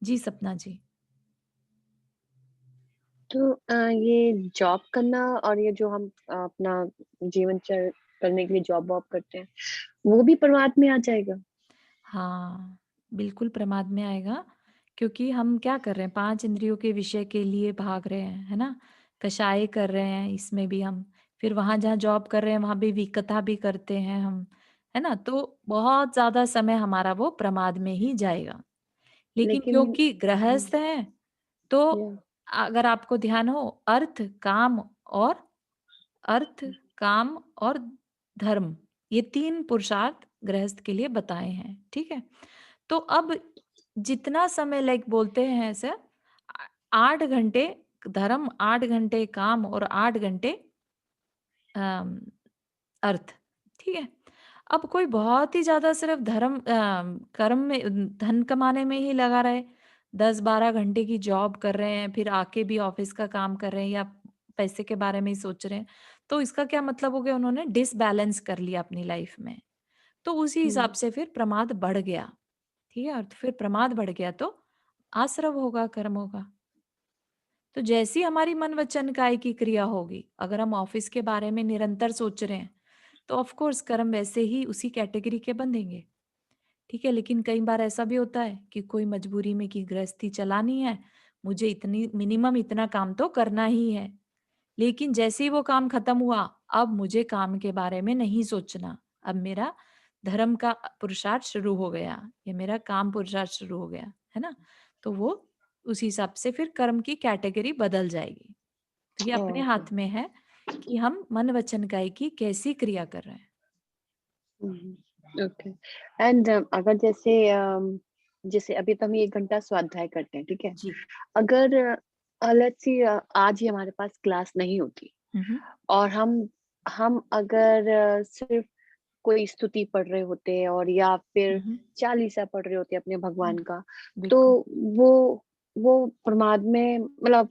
जी सपना जी। तो ये जॉब करना और ये जो हम अपना जीवन चर करने के लिए जॉब वॉब करते हैं, वो भी प्रमाद में आ जाएगा? हाँ, बिल्कुल प्रमाद में आएगा, क्योंकि हम क्या कर रहे हैं, 5 इंद्रियों के विषय के लिए भाग रहे हैं, है ना? कषाय कर रहे हैं इसमें भी हम, फिर वहाँ जहाँ जॉब कर रहे हैं वहाँ भी विकथा भी करते हैं हम, है ना? तो बहुत ज़्यादा समय हमारा वो प्रमाद में ही जाएगा। लेकिन लेकिन क्योंकि गृहस्थ हैं, तो या अगर आपको ध्यान हो, और अर्थ, काम और धर्म, ये 3 पुरुषार्थ गृहस्थ के लिए बताए हैं, ठीक है? तो अब जितना समय लाइक बोलते हैं ऐसे 8 घंटे धर्म, 8 घंटे काम और 8 घंटे अम, अर्थ, ठीक है? अब कोई बहुत ही ज्यादा सिर्फ कर्म में धन कमाने में ही लगा रहे, 10-12 घंटे की जॉब कर रहे हैं, फिर आके भी ऑफिस का काम कर रहे हैं या पैसे के बारे में ही सोच रहे हैं, तो इसका क्या मतलब हो गया, उन्होंने डिसबैलेंस कर लिया अपनी लाइफ में। तो उसी हिसाब से फिर प्रमाद बढ़ गया, ठीक है? और फिर प्रमाद बढ़ गया तो आश्रव होगा, कर्म होगा। तो जैसी हमारी मन वचन काय की क्रिया होगी, अगर हम ऑफिस के बारे में निरंतर सोच रहे हैं, तो ऑफ कोर्स कर्म वैसे ही उसी कैटेगरी के बंधेंगे, ठीक है? लेकिन कई बार ऐसा भी होता है कि कोई मजबूरी में कि गृहस्थी चलानी है, मुझे इतनी मिनिमम इतना काम तो करना ही है, लेकिन जैसे ही वो काम खत्म हुआ, अब मुझे काम के बारे में नहीं सोचना, अब मेरा धर्म का पुरुषार्थ शुरू हो गया, ये मेरा काम पुरुषार्थ शुरू हो गया, है ना? तो वो उस हिसाब से फिर कर्म की कैटेगरी बदल जाएगी। तो ये अपने ओके। हाथ में है कि हम मन वचन काय की कैसी क्रिया कर रहे हैं। ओके। एंड अगर जैसे जैसे अभी तो हम 1 घंटा स्वाध्याय करते हैं, ठीक है? जी। अगर लेट्स सी आज ही हमारे पास क्लास नहीं होती हम्म। और हम अगर सिर्फ कोई स्तुति पढ़ रहे होते हैं और या फिर हम्म। चालीसा पढ़ रहे होते हैं अपने भगवान का, तो बिल्कुल। वो वो प्रमाद में मतलब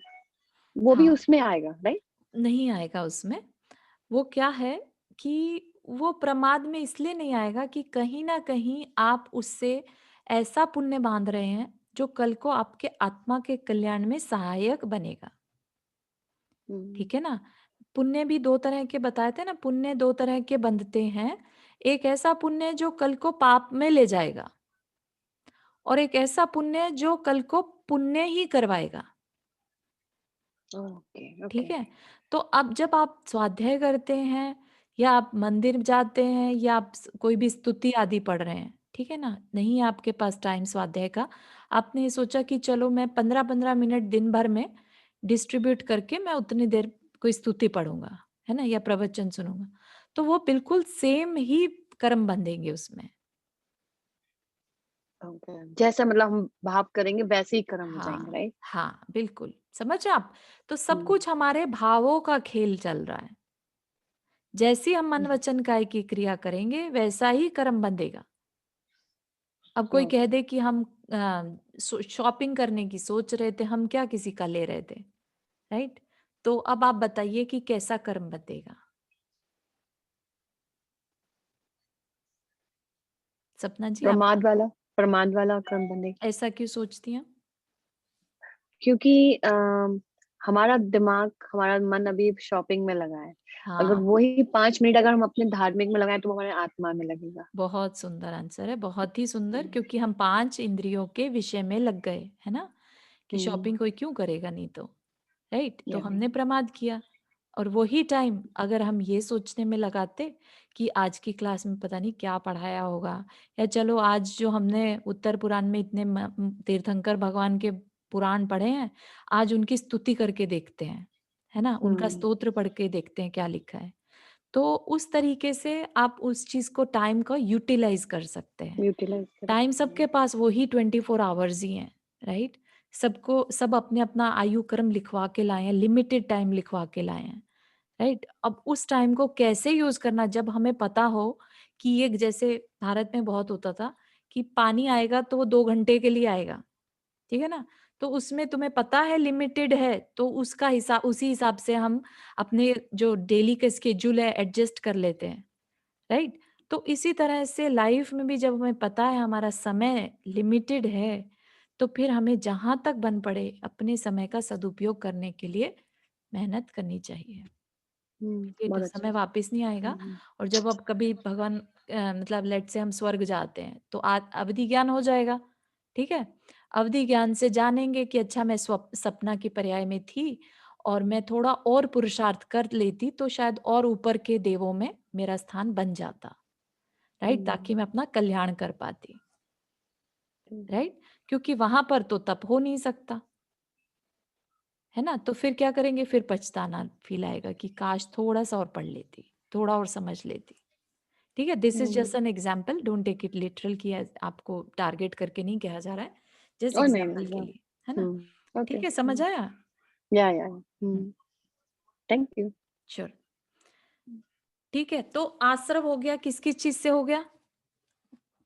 वो भी हाँ, उसमें आएगा, राइट? नहीं आएगा उसमें। वो क्या है कि वो प्रमाद में इसलिए नहीं आएगा कि कहीं ना कहीं आप उससे ऐसा पुण्य बांध रहे हैं जो कल को आपके आत्मा के कल्याण में सहायक बनेगा, ठीक है ना? पुण्य भी 2 तरह के बताए थे ना, पुण्य 2 तरह के बंधते हैं। एक ऐसा पुण्य जो कल को पाप में ले जाएगा और एक ऐसा पुण्य जो कल को पुण्य ही करवाएगा, ओके, ठीक ओके। है? तो अब जब आप स्वाध्याय करते हैं या आप मंदिर जाते हैं या आप कोई भी स्तुति आदि पढ़ रहे हैं, ठीक है ना? नहीं है आपके पास टाइम स्वाध्याय का, आपने ये सोचा कि चलो मैं 15-15 मिनट दिन भर में डिस्ट्रीब्यूट करके मैं उतनी देर कोई स्तुति पढ़ूंगा, है ना? या प्रवचन सुनूंगा, तो वो बिल्कुल सेम ही कर्म बंधेंगे उसमें। ओके, जैसा मतलब हम भाव करेंगे वैसे ही कर्म हो जाएंगे, हाँ, राइट? हाँ, बिल्कुल, समझ आप? तो सब हम्म। कुछ हमारे भावों का खेल चल रहा है। जैसी हम मन वचन काय की क्रिया करेंगे वैसा ही कर्म बंधेगा। अब कोई कह ओके। दे कि हम शॉपिंग करने की सोच रहे थे, हम क्या किसी का ले रहे थे, राइट? तो अब आप बताइए कि कैसा कर्म बतेगा? सपना जी, आप प्रमाद वाला कर्म बनेगा। ऐसा क्यों सोचती हैं? क्योंकि हमारा दिमाग, हमारा मन अभी शॉपिंग में लगा है। अगर हाँ, वही 5 मिनट अगर हम अपने धार्मिक में लगाएं तो वो हमारे आत्मा में लगेगा। बहुत सुंदर आंसर है, बहुत ही सुंदर, हम्म, क्योंकि हम 5 इंद्रियों के विषय में लग गए, है ना? कि हम्म, शॉपिंग कोई क्यों करेगा नहीं तो, राइट? तो या हमने प्रमाद किया। और वही टाइम अगर हम ये सोचने में लगाते कि आज की क्लास में पता नहीं क्या पढ़ाया होगा, या चलो आज जो हमने उत्तर पुराण में इतने तीर्थंकर भगवान के पुराण पढ़े हैं, आज उनकी स्तुति करके देखते हैं, है ना? उनका हम्म, स्तोत्र पढ़ के देखते हैं क्या लिखा है। तो उस तरीके से आप उस चीज को, टाइम को यूटिलाइज कर सकते हैं। यूटिलाइज करें। टाइम सबके पास वही 24 आवर्स ही हैं, राइट? सबको सब अपने अपना आयु क्रम लिखवा के लाए हैं, लिमिटेड टाइम लिखवा के लाए हैं, राइट? अब उस टाइम को कैसे यूज करना, जब हमें पता हो कि ये, जैसे भारत में बहुत होता था कि पानी आएगा तो वो 2 घंटे के लिए आएगा, ठीक है ना? तो उसमें तुम्हें पता है लिमिटेड है, तो उसका हिसाब, उसी हिसाब से हम अपने जो डेली के स्केड्यूल है एडजस्ट कर लेते हैं, राइट? तो इसी तरह से लाइफ में भी जब हमें पता है हमारा समय लिमिटेड है, तो फिर हमें जहां तक बन पड़े अपने समय का सदुपयोग करने के लिए मेहनत करनी चाहिए। ये बहुत अच्छा। समय वापस नहीं आएगा। हम्म, और जब अब कभी भगवान, मतलब लेट से हम स्वर्ग जाते हैं तो अवधि ज्ञान हो जाएगा, ठीक है? अवधि ज्ञान से जानेंगे कि अच्छा, मैं सपना की पर्याय में थी और मैं थोड़ा और पुरुषार्थ कर लेती तो शायद और ऊपर के देवों में मेरा स्थान बन जाता, राइट? ताकि मैं अपना कल्याण कर पाती, हम्म, राइट? क्योंकि वहां पर तो तप हो नहीं सकता, है ना? तो फिर क्या करेंगे? फिर पछताना फील आएगा कि काश थोड़ा सा और पढ़ लेती, थोड़ा और समझ लेती। ठीक है, this is just an example, don't take it literal कि आपको टारगेट करके नहीं कहा जा रहा है, जस्ट और नहीं एग्जाम्पल नहीं के वाह, लिए, है ना? ओके, ठीक है, समझ आया? या थैंक यू। श्योर। ठीक है, तो आश्रव हो गया, किस किस चीज से हो गया?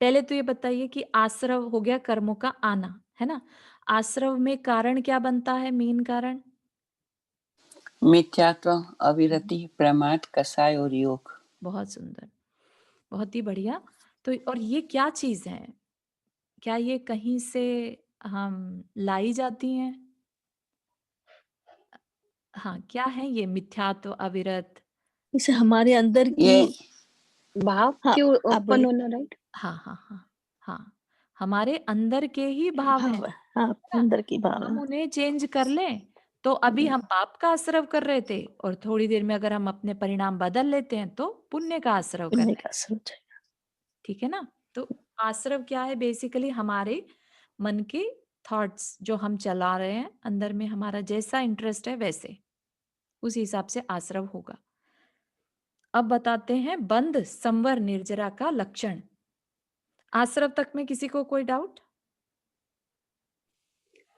पहले तो ये बताइए कि आश्रव हो गया कर्मों का आना, है ना? आश्रव में कारण क्या बनता है, मेन कारण? मिथ्यात्व, अविरति, प्रमाद, कसाय और योग। बहुत सुंदर, बहुत ही बढ़िया। तो और ये क्या चीज है? क्या ये कहीं से हम लाई जाती हैं? हाँ, क्या है ये मिथ्यात्व, अविरत? इसे हमारे अंदर की, ये भाव हाँ क्यों आप उत्पन्न बोलिए। होना, राइट? हाँ हाँ हाँ हाँ, हमारे अंदर के ही भाव है भाव है, हाँ ना? अंदर की हम भावना। उन्हें चेंज कर लें तो अभी हम पाप का आश्रव कर रहे थे, और थोड़ी देर में अगर हम अपने परिणाम बदल लेते हैं तो पुण्य का आश्रव कर पुण्य रहे का हैं, स्रोत है। ठीक है ना? तो आश्रव क्या है? बेसिकली हमारे मन के थॉट्स जो हम चला रहे हैं अंदर में, हमारा जैसा इंटरेस्ट है वैसे उस हिसाब से आश्रव होगा। अब बताते हैं बंध, संवर, निर्जरा का लक्षण। आश्रव तक में किसी को कोई डाउट?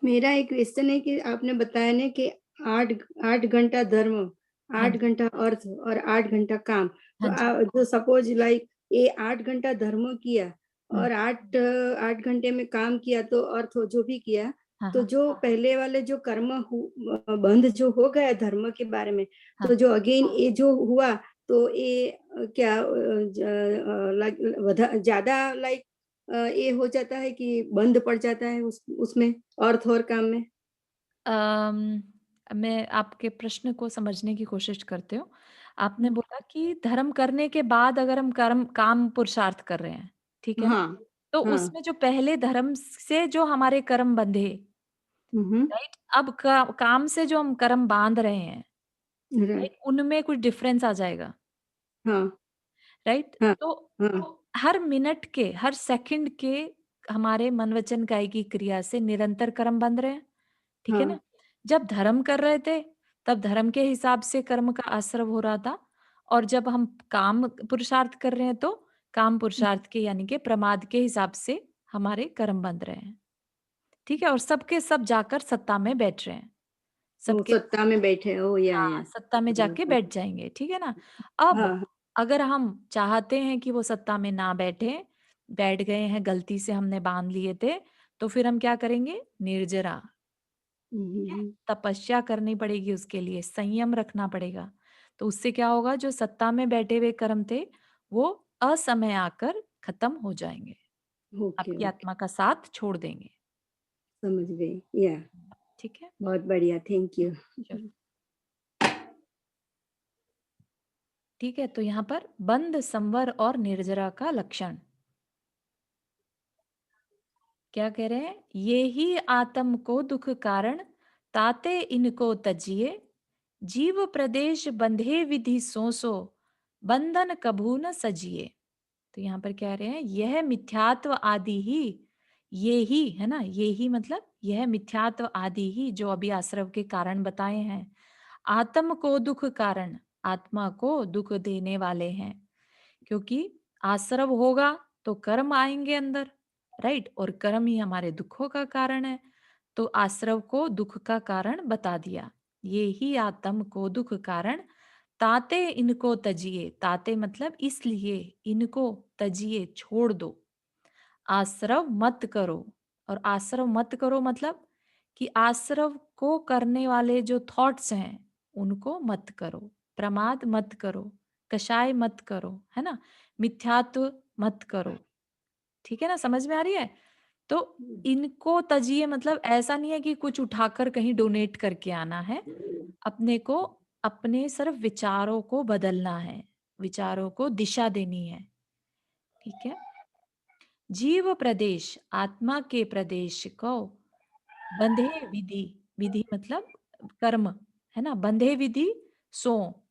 मेरा एक क्वेश्चन है कि आपने बताया ना कि 8 8 घंटा धर्म, हाँ 8 जी, घंटा अर्थ और 8 घंटा काम। तो हाँ जी। जो सपोज लाइक ये 8 घंटा धर्म किया हम्म, और 8 घंटे में काम किया तो अर्थ जो भी किया, हाँ तो हाँ जो पहले वाले जो बंध जो हो गया धर्म के बारे में, तो हाँ। जो अगेन ये जो हुआ, तो ये क्या ज्यादा लाइक ये हो जाता है कि बंद पड़ जाता है उसमें अर्थ और काम में। अम, मैं आपके प्रश्न को समझने की कोशिश करती हूँ। आपने बोला कि धर्म करने के बाद अगर हम कर्म काम पुरुषार्थ कर रहे हैं, ठीक है ना? हाँ तो हाँ। उसमें जो पहले धर्म से जो हमारे कर्म बंधे, राइट? अब काम से जो हम कर्म बांध रहे हैं, राइट। राइट? उनमें कुछ डिफरेंस आ जाएगा, हाँ राइट? हाँ तो हाँ हर मिनट के, हर सेकंड के हमारे मन वचन काया की क्रिया से निरंतर कर्म बंध रहे हैं, ठीक है हाँ। ना? जब धर्म कर रहे थे तब धर्म के हिसाब से कर्म का आश्रव हो रहा था, और जब हम काम पुरुषार्थ कर रहे हैं तो काम पुरुषार्थ के यानी कि प्रमाद के हिसाब से हमारे कर्म बंध रहे हैं, ठीक है? और सबके सब जाकर सत्ता में बैठ रहे हैं, वो सबके सत्ता में बैठे हो या हाँ, सत्ता में जाके हाँ बैठ जाएंगे, ठीक है ना? अब हाँ अगर हम चाहते हैं कि वो सत्ता में ना बैठे, बैठ गए हैं, गलती से हमने बांध लिए थे, तो फिर हम क्या करेंगे? निर्जरा, तपस्या करनी पड़ेगी उसके लिए, संयम रखना पड़ेगा। तो उससे क्या होगा, जो सत्ता में बैठे हुए कर्म थे वो असमय आकर खत्म हो जाएंगे, ओके, आपकी ओके, आत्मा का साथ छोड़ देंगे। समझ गई। या ठीक है। बहुत बढ़िया, थैंक यू। चलो ठीक है। तो यहाँ पर बंद, संवर और निर्जरा का लक्षण क्या कह रहे हैं, ये ही आत्म को दुख कारण, ताते इनको तजिए, जीव प्रदेश बंधे विधि सो बंधन कभू न सजिए। तो यहाँ पर कह रहे हैं यह मिथ्यात्व आदि ही, ये ही है ना, ये ही मतलब यह मिथ्यात्व आदि ही जो अभी आश्रव के कारण बताए हैं, आत्म को दुख कारण, आत्मा को दुख देने वाले हैं। क्योंकि आश्रव होगा तो कर्म आएंगे अंदर, राइट, और कर्म ही हमारे दुखों का कारण है। तो आश्रव को दुख का कारण बता दिया। ये ही आत्म को दुख कारण, ताते इनको तजिए, ताते मतलब इसलिए, इनको तजिए छोड़ दो, आश्रव मत करो। और आश्रव मत करो मतलब कि आश्रव को करने वाले जो थॉट्स हैं उनको मत करो, प्रमाद मत करो, कषाय मत करो, है ना, मिथ्यात्व मत करो। ठीक है ना, समझ में आ रही है। तो इनको तजिए मतलब ऐसा नहीं है कि कुछ उठाकर कहीं डोनेट करके आना है, अपने को, अपने सिर्फ विचारों को बदलना है, विचारों को दिशा देनी है। ठीक है। जीव प्रदेश, आत्मा के प्रदेश को बंधे विधि, विधि मतलब कर्म, है ना, बंधे विधि सो,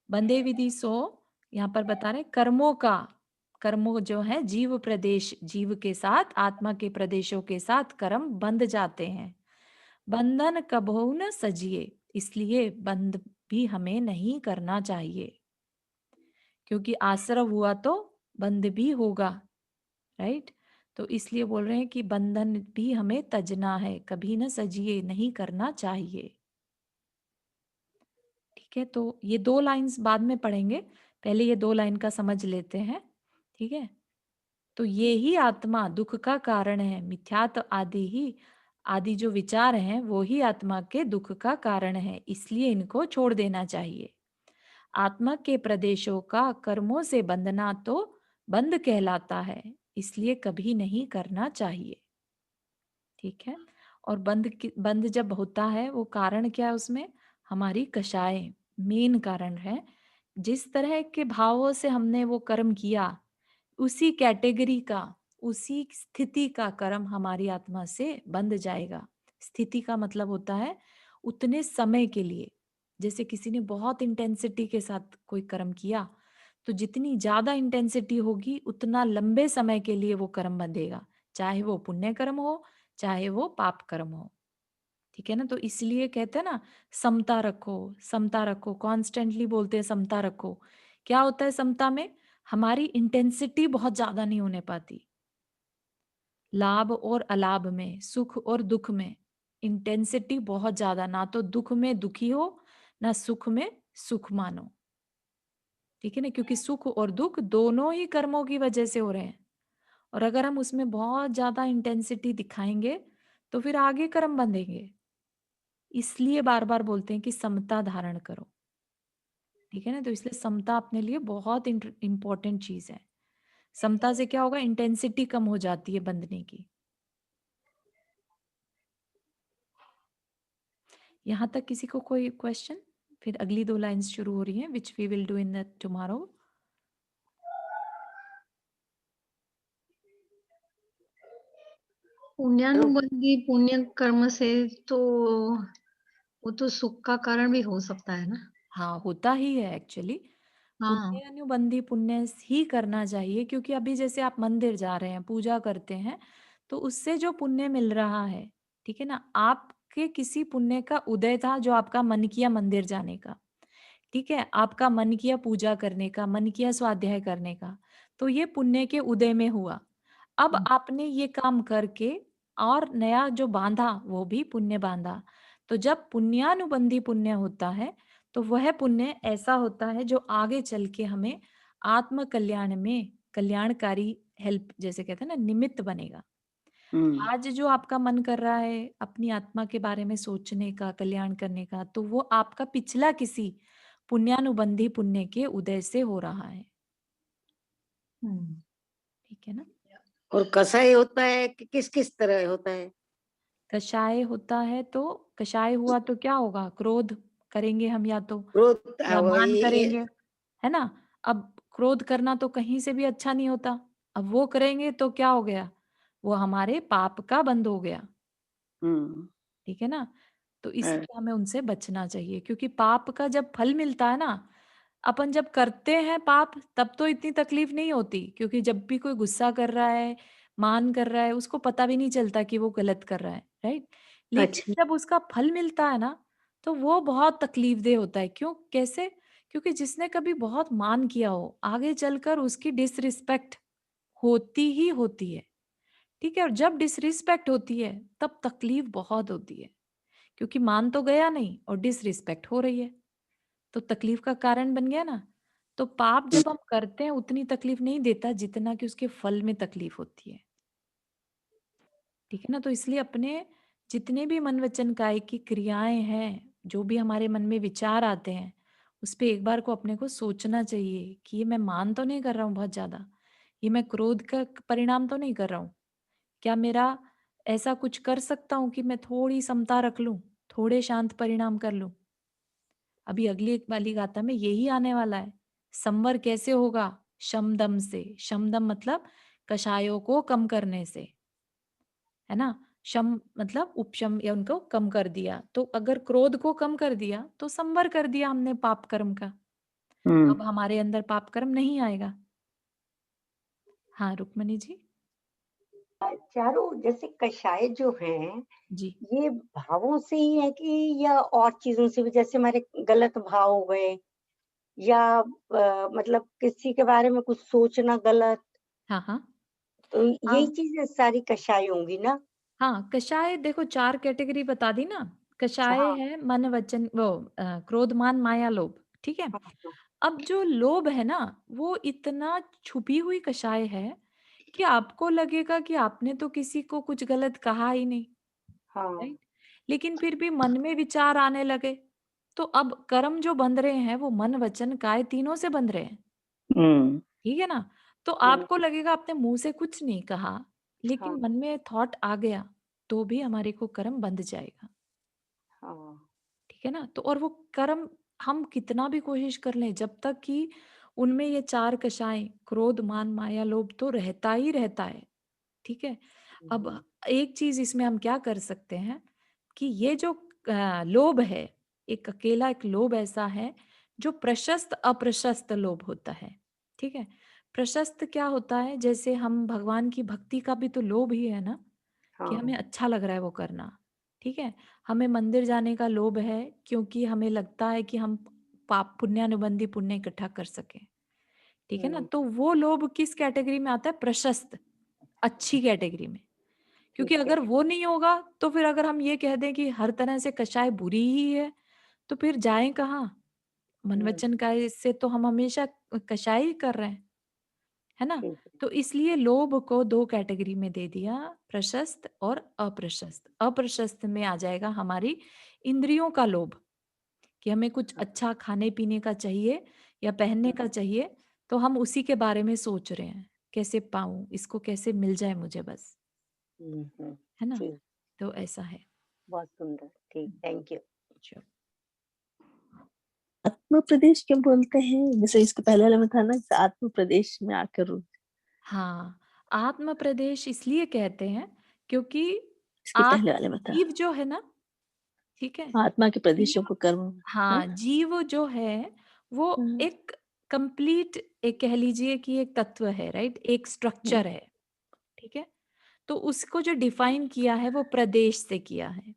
बंधे विधि सो, यहाँ पर बता रहे कर्मों का, कर्मों जो है जीव प्रदेश, जीव के साथ, आत्मा के प्रदेशों के साथ कर्म बंध जाते हैं। बंधन कबहु न सजिए, इसलिए बंध भी हमें नहीं करना चाहिए, क्योंकि आश्रव हुआ तो बंध भी होगा, राइट। तो इसलिए बोल रहे हैं कि बंधन भी हमें तजना है, कभी न सजिए, नहीं करना चाहिए। ठीक है। तो ये 2 लाइंस बाद में पढ़ेंगे, पहले ये 2 लाइन का समझ लेते हैं। ठीक है। तो ये ही आत्मा दुख का कारण है, मिथ्यात्व आदि ही, आदि जो विचार हैं वो ही आत्मा के दुख का कारण है, इसलिए इनको छोड़ देना चाहिए। आत्मा के प्रदेशों का कर्मों से बंधना तो बंध कहलाता है, इसलिए कभी नहीं करना चाहिए। ठीक है। और बंध जब होता है वो कारण क्या है उसमें, हमारी कषाय मेन कारण है। जिस तरह के भावों से हमने वो कर्म किया, उसी कैटेगरी का, उसी स्थिति का कर्म हमारी आत्मा से बंध जाएगा। स्थिति का मतलब होता है उतने समय के लिए। जैसे किसी ने बहुत इंटेंसिटी के साथ कोई कर्म किया, तो जितनी ज्यादा इंटेंसिटी होगी उतना लंबे समय के लिए वो कर्म बंधेगा, चाहे वो पुण्य कर्म हो, चाहे वो पाप कर्म हो। ठीक है ना। तो इसलिए कहते हैं ना, समता रखो, समता रखो, कॉन्स्टेंटली बोलते हैं समता रखो। क्या होता है समता में, हमारी इंटेंसिटी बहुत ज्यादा नहीं होने पाती, लाभ और अलाभ में, सुख और दुख में इंटेंसिटी बहुत ज्यादा, ना तो दुख में दुखी हो, ना सुख में सुख मानो। ठीक है ना, क्योंकि सुख और दुख दोनों ही कर्मों की वजह से हो रहे हैं। और अगर हम उसमें बहुत ज्यादा इंटेंसिटी दिखाएंगे तो फिर आगे कर्म बंधेंगे। इसलिए बार बार बोलते हैं कि समता धारण करो। ठीक है ना। तो इसलिए समता अपने लिए बहुत इंपॉर्टेंट चीज है। समता से क्या होगा, इंटेंसिटी कम हो जाती है बंधने की। यहाँ तक किसी को कोई क्वेश्चन? फिर अगली 2 लाइंस शुरू हो रही हैं, which we will do in the tomorrow. पुण्यानुबंधी पुण्य कर्म से तो वो तो सुख का कारण भी हो सकता है ना। हाँ, होता ही है एक्चुअली। हाँ। पुण्य अनुबंधी पुण्य ही करना चाहिए, क्योंकि अभी जैसे आप मंदिर जा रहे हैं, पूजा करते हैं, तो उससे जो पुण्य मिल रहा है, ठीक है ना, आपके किसी पुण्य का उदय था जो आपका मन किया मंदिर जाने का, ठीक है, आपका मन किया पूजा करने का, मन किया स्वाध्याय करने का, तो ये पुण्य के उदय में हुआ। अब आपने ये काम करके और नया जो बांधा वो भी पुण्य बांधा। तो जब पुण्यानुबंधी पुण्य होता है तो वह पुण्य ऐसा होता है जो आगे चल के हमें आत्म कल्याण में कल्याणकारी हेल्प, जैसे कहते हैं ना, निमित्त बनेगा। आज जो आपका मन कर रहा है अपनी आत्मा के बारे में सोचने का, कल्याण करने का, तो वो आपका पिछला किसी पुण्यानुबंधी पुण्य के उदय से हो रहा है। ठीक है ना? और कसाई होता है कि किस किस तरह होता है? कषाय होता है तो कषाय हुआ तो क्या होगा? क्रोध करेंगे हम क्रोध या मान ये करेंगे, है ना? अब क्रोध करना तो कहीं से भी अच्छा नहीं होता। अब वो करेंगे तो क्या हो गया? वो हमारे पाप का बंध हो गया। ठीक है ना? तो इसलिए हमें उनसे बचना चाहिए क्योंकि पाप का जब फल मिलता है ना, अपन जब करते हैं पाप तब तो इतनी तकलीफ नहीं होती क्योंकि जब भी कोई गुस्सा कर रहा है, मान कर रहा है, उसको पता भी नहीं चलता कि वो गलत कर रहा है, राइट? लेकिन अच्छा। जब उसका फल मिलता है ना, तो वो बहुत तकलीफदेह होता है। क्यों? कैसे? क्योंकि जिसने कभी बहुत मान किया हो, आगे चलकर उसकी डिसरिस्पेक्ट होती ही होती है। ठीक है? और जब डिसरिस्पेक्ट होती है, तब तकलीफ बहुत होती है। क्योंकि मान तो गया नहीं और डिसरिस्पेक्ट हो रही है तो तकलीफ का कारण बन गया ना। तो पाप जब हम करते हैं उतनी तकलीफ नहीं देता जितना कि उसके फल में तकलीफ होती है। ठीक है ना? तो इसलिए अपने जितने भी मन वचन काय की क्रियाएं हैं, जो भी हमारे मन में विचार आते हैं, उस पे एक बार को अपने को सोचना चाहिए कि ये मैं मान तो नहीं कर रहा हूँ बहुत ज्यादा, ये मैं क्रोध का परिणाम तो नहीं कर रहा हूँ। क्या मेरा ऐसा कुछ कर सकता हूँ कि मैं थोड़ी समता रख लूं, थोड़े शांत परिणाम कर लूं? अभी अगली एक वाली गाथा में यही आने वाला है। संवर कैसे होगा? शमदम से। शमदम मतलब कषायों को कम करने से, है ना? शम मतलब उपशम या उनको कम कर दिया। तो अगर क्रोध को कम कर दिया तो संवर कर दिया हमने पाप कर्म का। अब हमारे अंदर पाप कर्म नहीं आएगा। हाँ, रुक्मणी जी। चारों जैसे कषाय जो हैं, जी। ये भावों से ही है कि या और चीजों से भी, जैसे हमारे गलत भाव हो गए या मतलब किसी के बारे में कुछ सोचना गलत, हाँ, हाँ। तो यही हाँ, चीजें सारी कषाय होंगी ना? हाँ, कषाय देखो 4 कैटेगरी बता दी ना। कषाय हाँ, है मन वचन वो क्रोध मान माया लोभ, ठीक है? हाँ, अब जो लोभ है ना, वो इतना छुपी हुई कषाय है कि आपको लगेगा कि आपने तो किसी को कुछ गलत कहा ही नहीं, हाँ, राइट? लेकिन फिर भी मन में विचार आने लगे, तो अब कर्म जो बंध रहे हैं वो मन वचन काय तीनों से बंध रहे हैं। ठीक है ना? तो हम्म, आपको लगेगा आपने मुंह से कुछ नहीं कहा, हाँ, लेकिन मन में थॉट आ गया, तो भी हमारे को कर्म बंध जाएगा। हाँ, ठीक है ना? तो और वो कर्म हम कितना भी कोशिश कर लें, जब तक कि उनमें ये 4 कषाय क्रोध, मान, माया, लोभ तो रहता ही रहता है। ठीक है? अब हम्म, एक चीज़ इसमें हम क्या कर सकते हैं कि ये जो लोभ है, एक अकेला एक लोभ ऐसा है जो प्रशस्त अप्रशस्त लोभ होता है। ठीक है? प्रशस्त क्या होता है? जैसे हम भगवान की भक्ति का भी तो लोभ ही है ना, कि हमें हाँ, अच्छा लग रहा है वो करना। ठीक है? हमें मंदिर जाने का लोभ है क्योंकि हमें लगता है कि हम पाप पुण्यानुबंधी पुण्य इकट्ठा कर सकें। ठीक है ना? हम्म, तो वो लोभ किस कैटेगरी में आता है? प्रशस्त, अच्छी कैटेगरी में। क्योंकि ठीक है, अगर वो नहीं होगा तो फिर अगर हम ये कह दें कि हर तरह से कषाय बुरी ही है, तो फिर जाएँ कहाँ? मन हम्म, वचन काया से तो हम हमेशा कषाय ही कर रहे हैं, है ना? ठीक है, तो इसलिए लोभ को 2 कैटेगरी में दे दिया, प्रशस्त और अप्रशस्त। अप्रशस्त में आ जाएगा हमारी इंद्रियों का लोभ, कि हमें कुछ अच्छा खाने-पीने का चाहिए या पहनने का चाहिए, तो हम उसी के बारे में सोच रहे हैं, कैसे पाऊँ? इसको कैसे मिल जाए मुझे बस, है ना? ठीक, तो ऐसा है। बहुत सुंदर, ठीक, थैंक यू। श्योर। आत्म प्रदेश क्यों बोलते हैं? जैसे इसके पहले वाले में था ना, जैसे आत्म प्रदेश में आकर हाँ, आत्म प्रदेश इसलिए कहते हैं क्योंकि इसके आत पहले वाले में था जीव जो है ना, ठीक है? आत्मा के प्रदेशों जीव को कर्म। हाँ? हाँ, जीव जो है वो हाँ, एक कंप्लीट एक कह लीजिए कि एक तत्व है, राइट? एक हाँ, स्ट्रक्चर है, ठीक है? तो उसको जो डिफाइन किया है वो प्रदेश से किया है,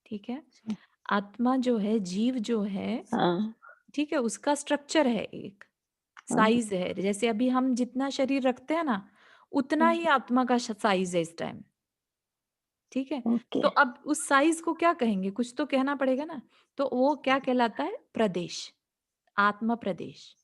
ठीक है? आत्मा जो है, जीव जो है, हाँ, ठीक है? उसका स्ट्रक्चर है एक, हाँ, साइज़ है। जैसे अभी हम जितना शरीर रखते हैं ना, उतना ही आत्मा का साइज़ है इस टाइम। ठीक है? ओके। तो अब उस साइज़ को क्या कहेंगे? कुछ तो कहना पड़ेगा ना। तो वो क्या कहलाता है? प्रदेश, आत्म प्रदेश।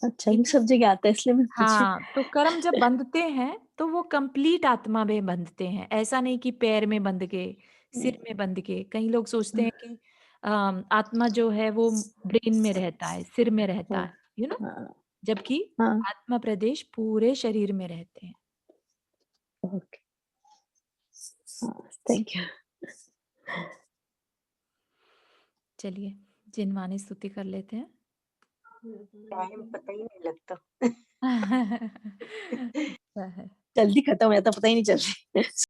अच्छा, ये ठीक है? सब जगह आता है इसलिए मैं पूछी। हाँ, तो कर्म जब बंधते हैं तो वो कंप्लीट आत्मा में बंधते हैं। ऐसा नहीं कि पैर में बंध के, सिर में बंध के। कई लोग सोचते हैं कि आत्मा जो है वो ब्रेन में रहता है, सिर में रहता है, यू नो, हाँ जबकि हाँ आत्मा प्रदेश पूरे शरीर में रहते हैं। ओके हाँ थैंक यू चलिए, जिनवानी स्तुति कर लेते हैं। टाइम पता ही नहीं लगता। अच्छा है। जल्दी खत्म हो जाता पता ही नहीं चलता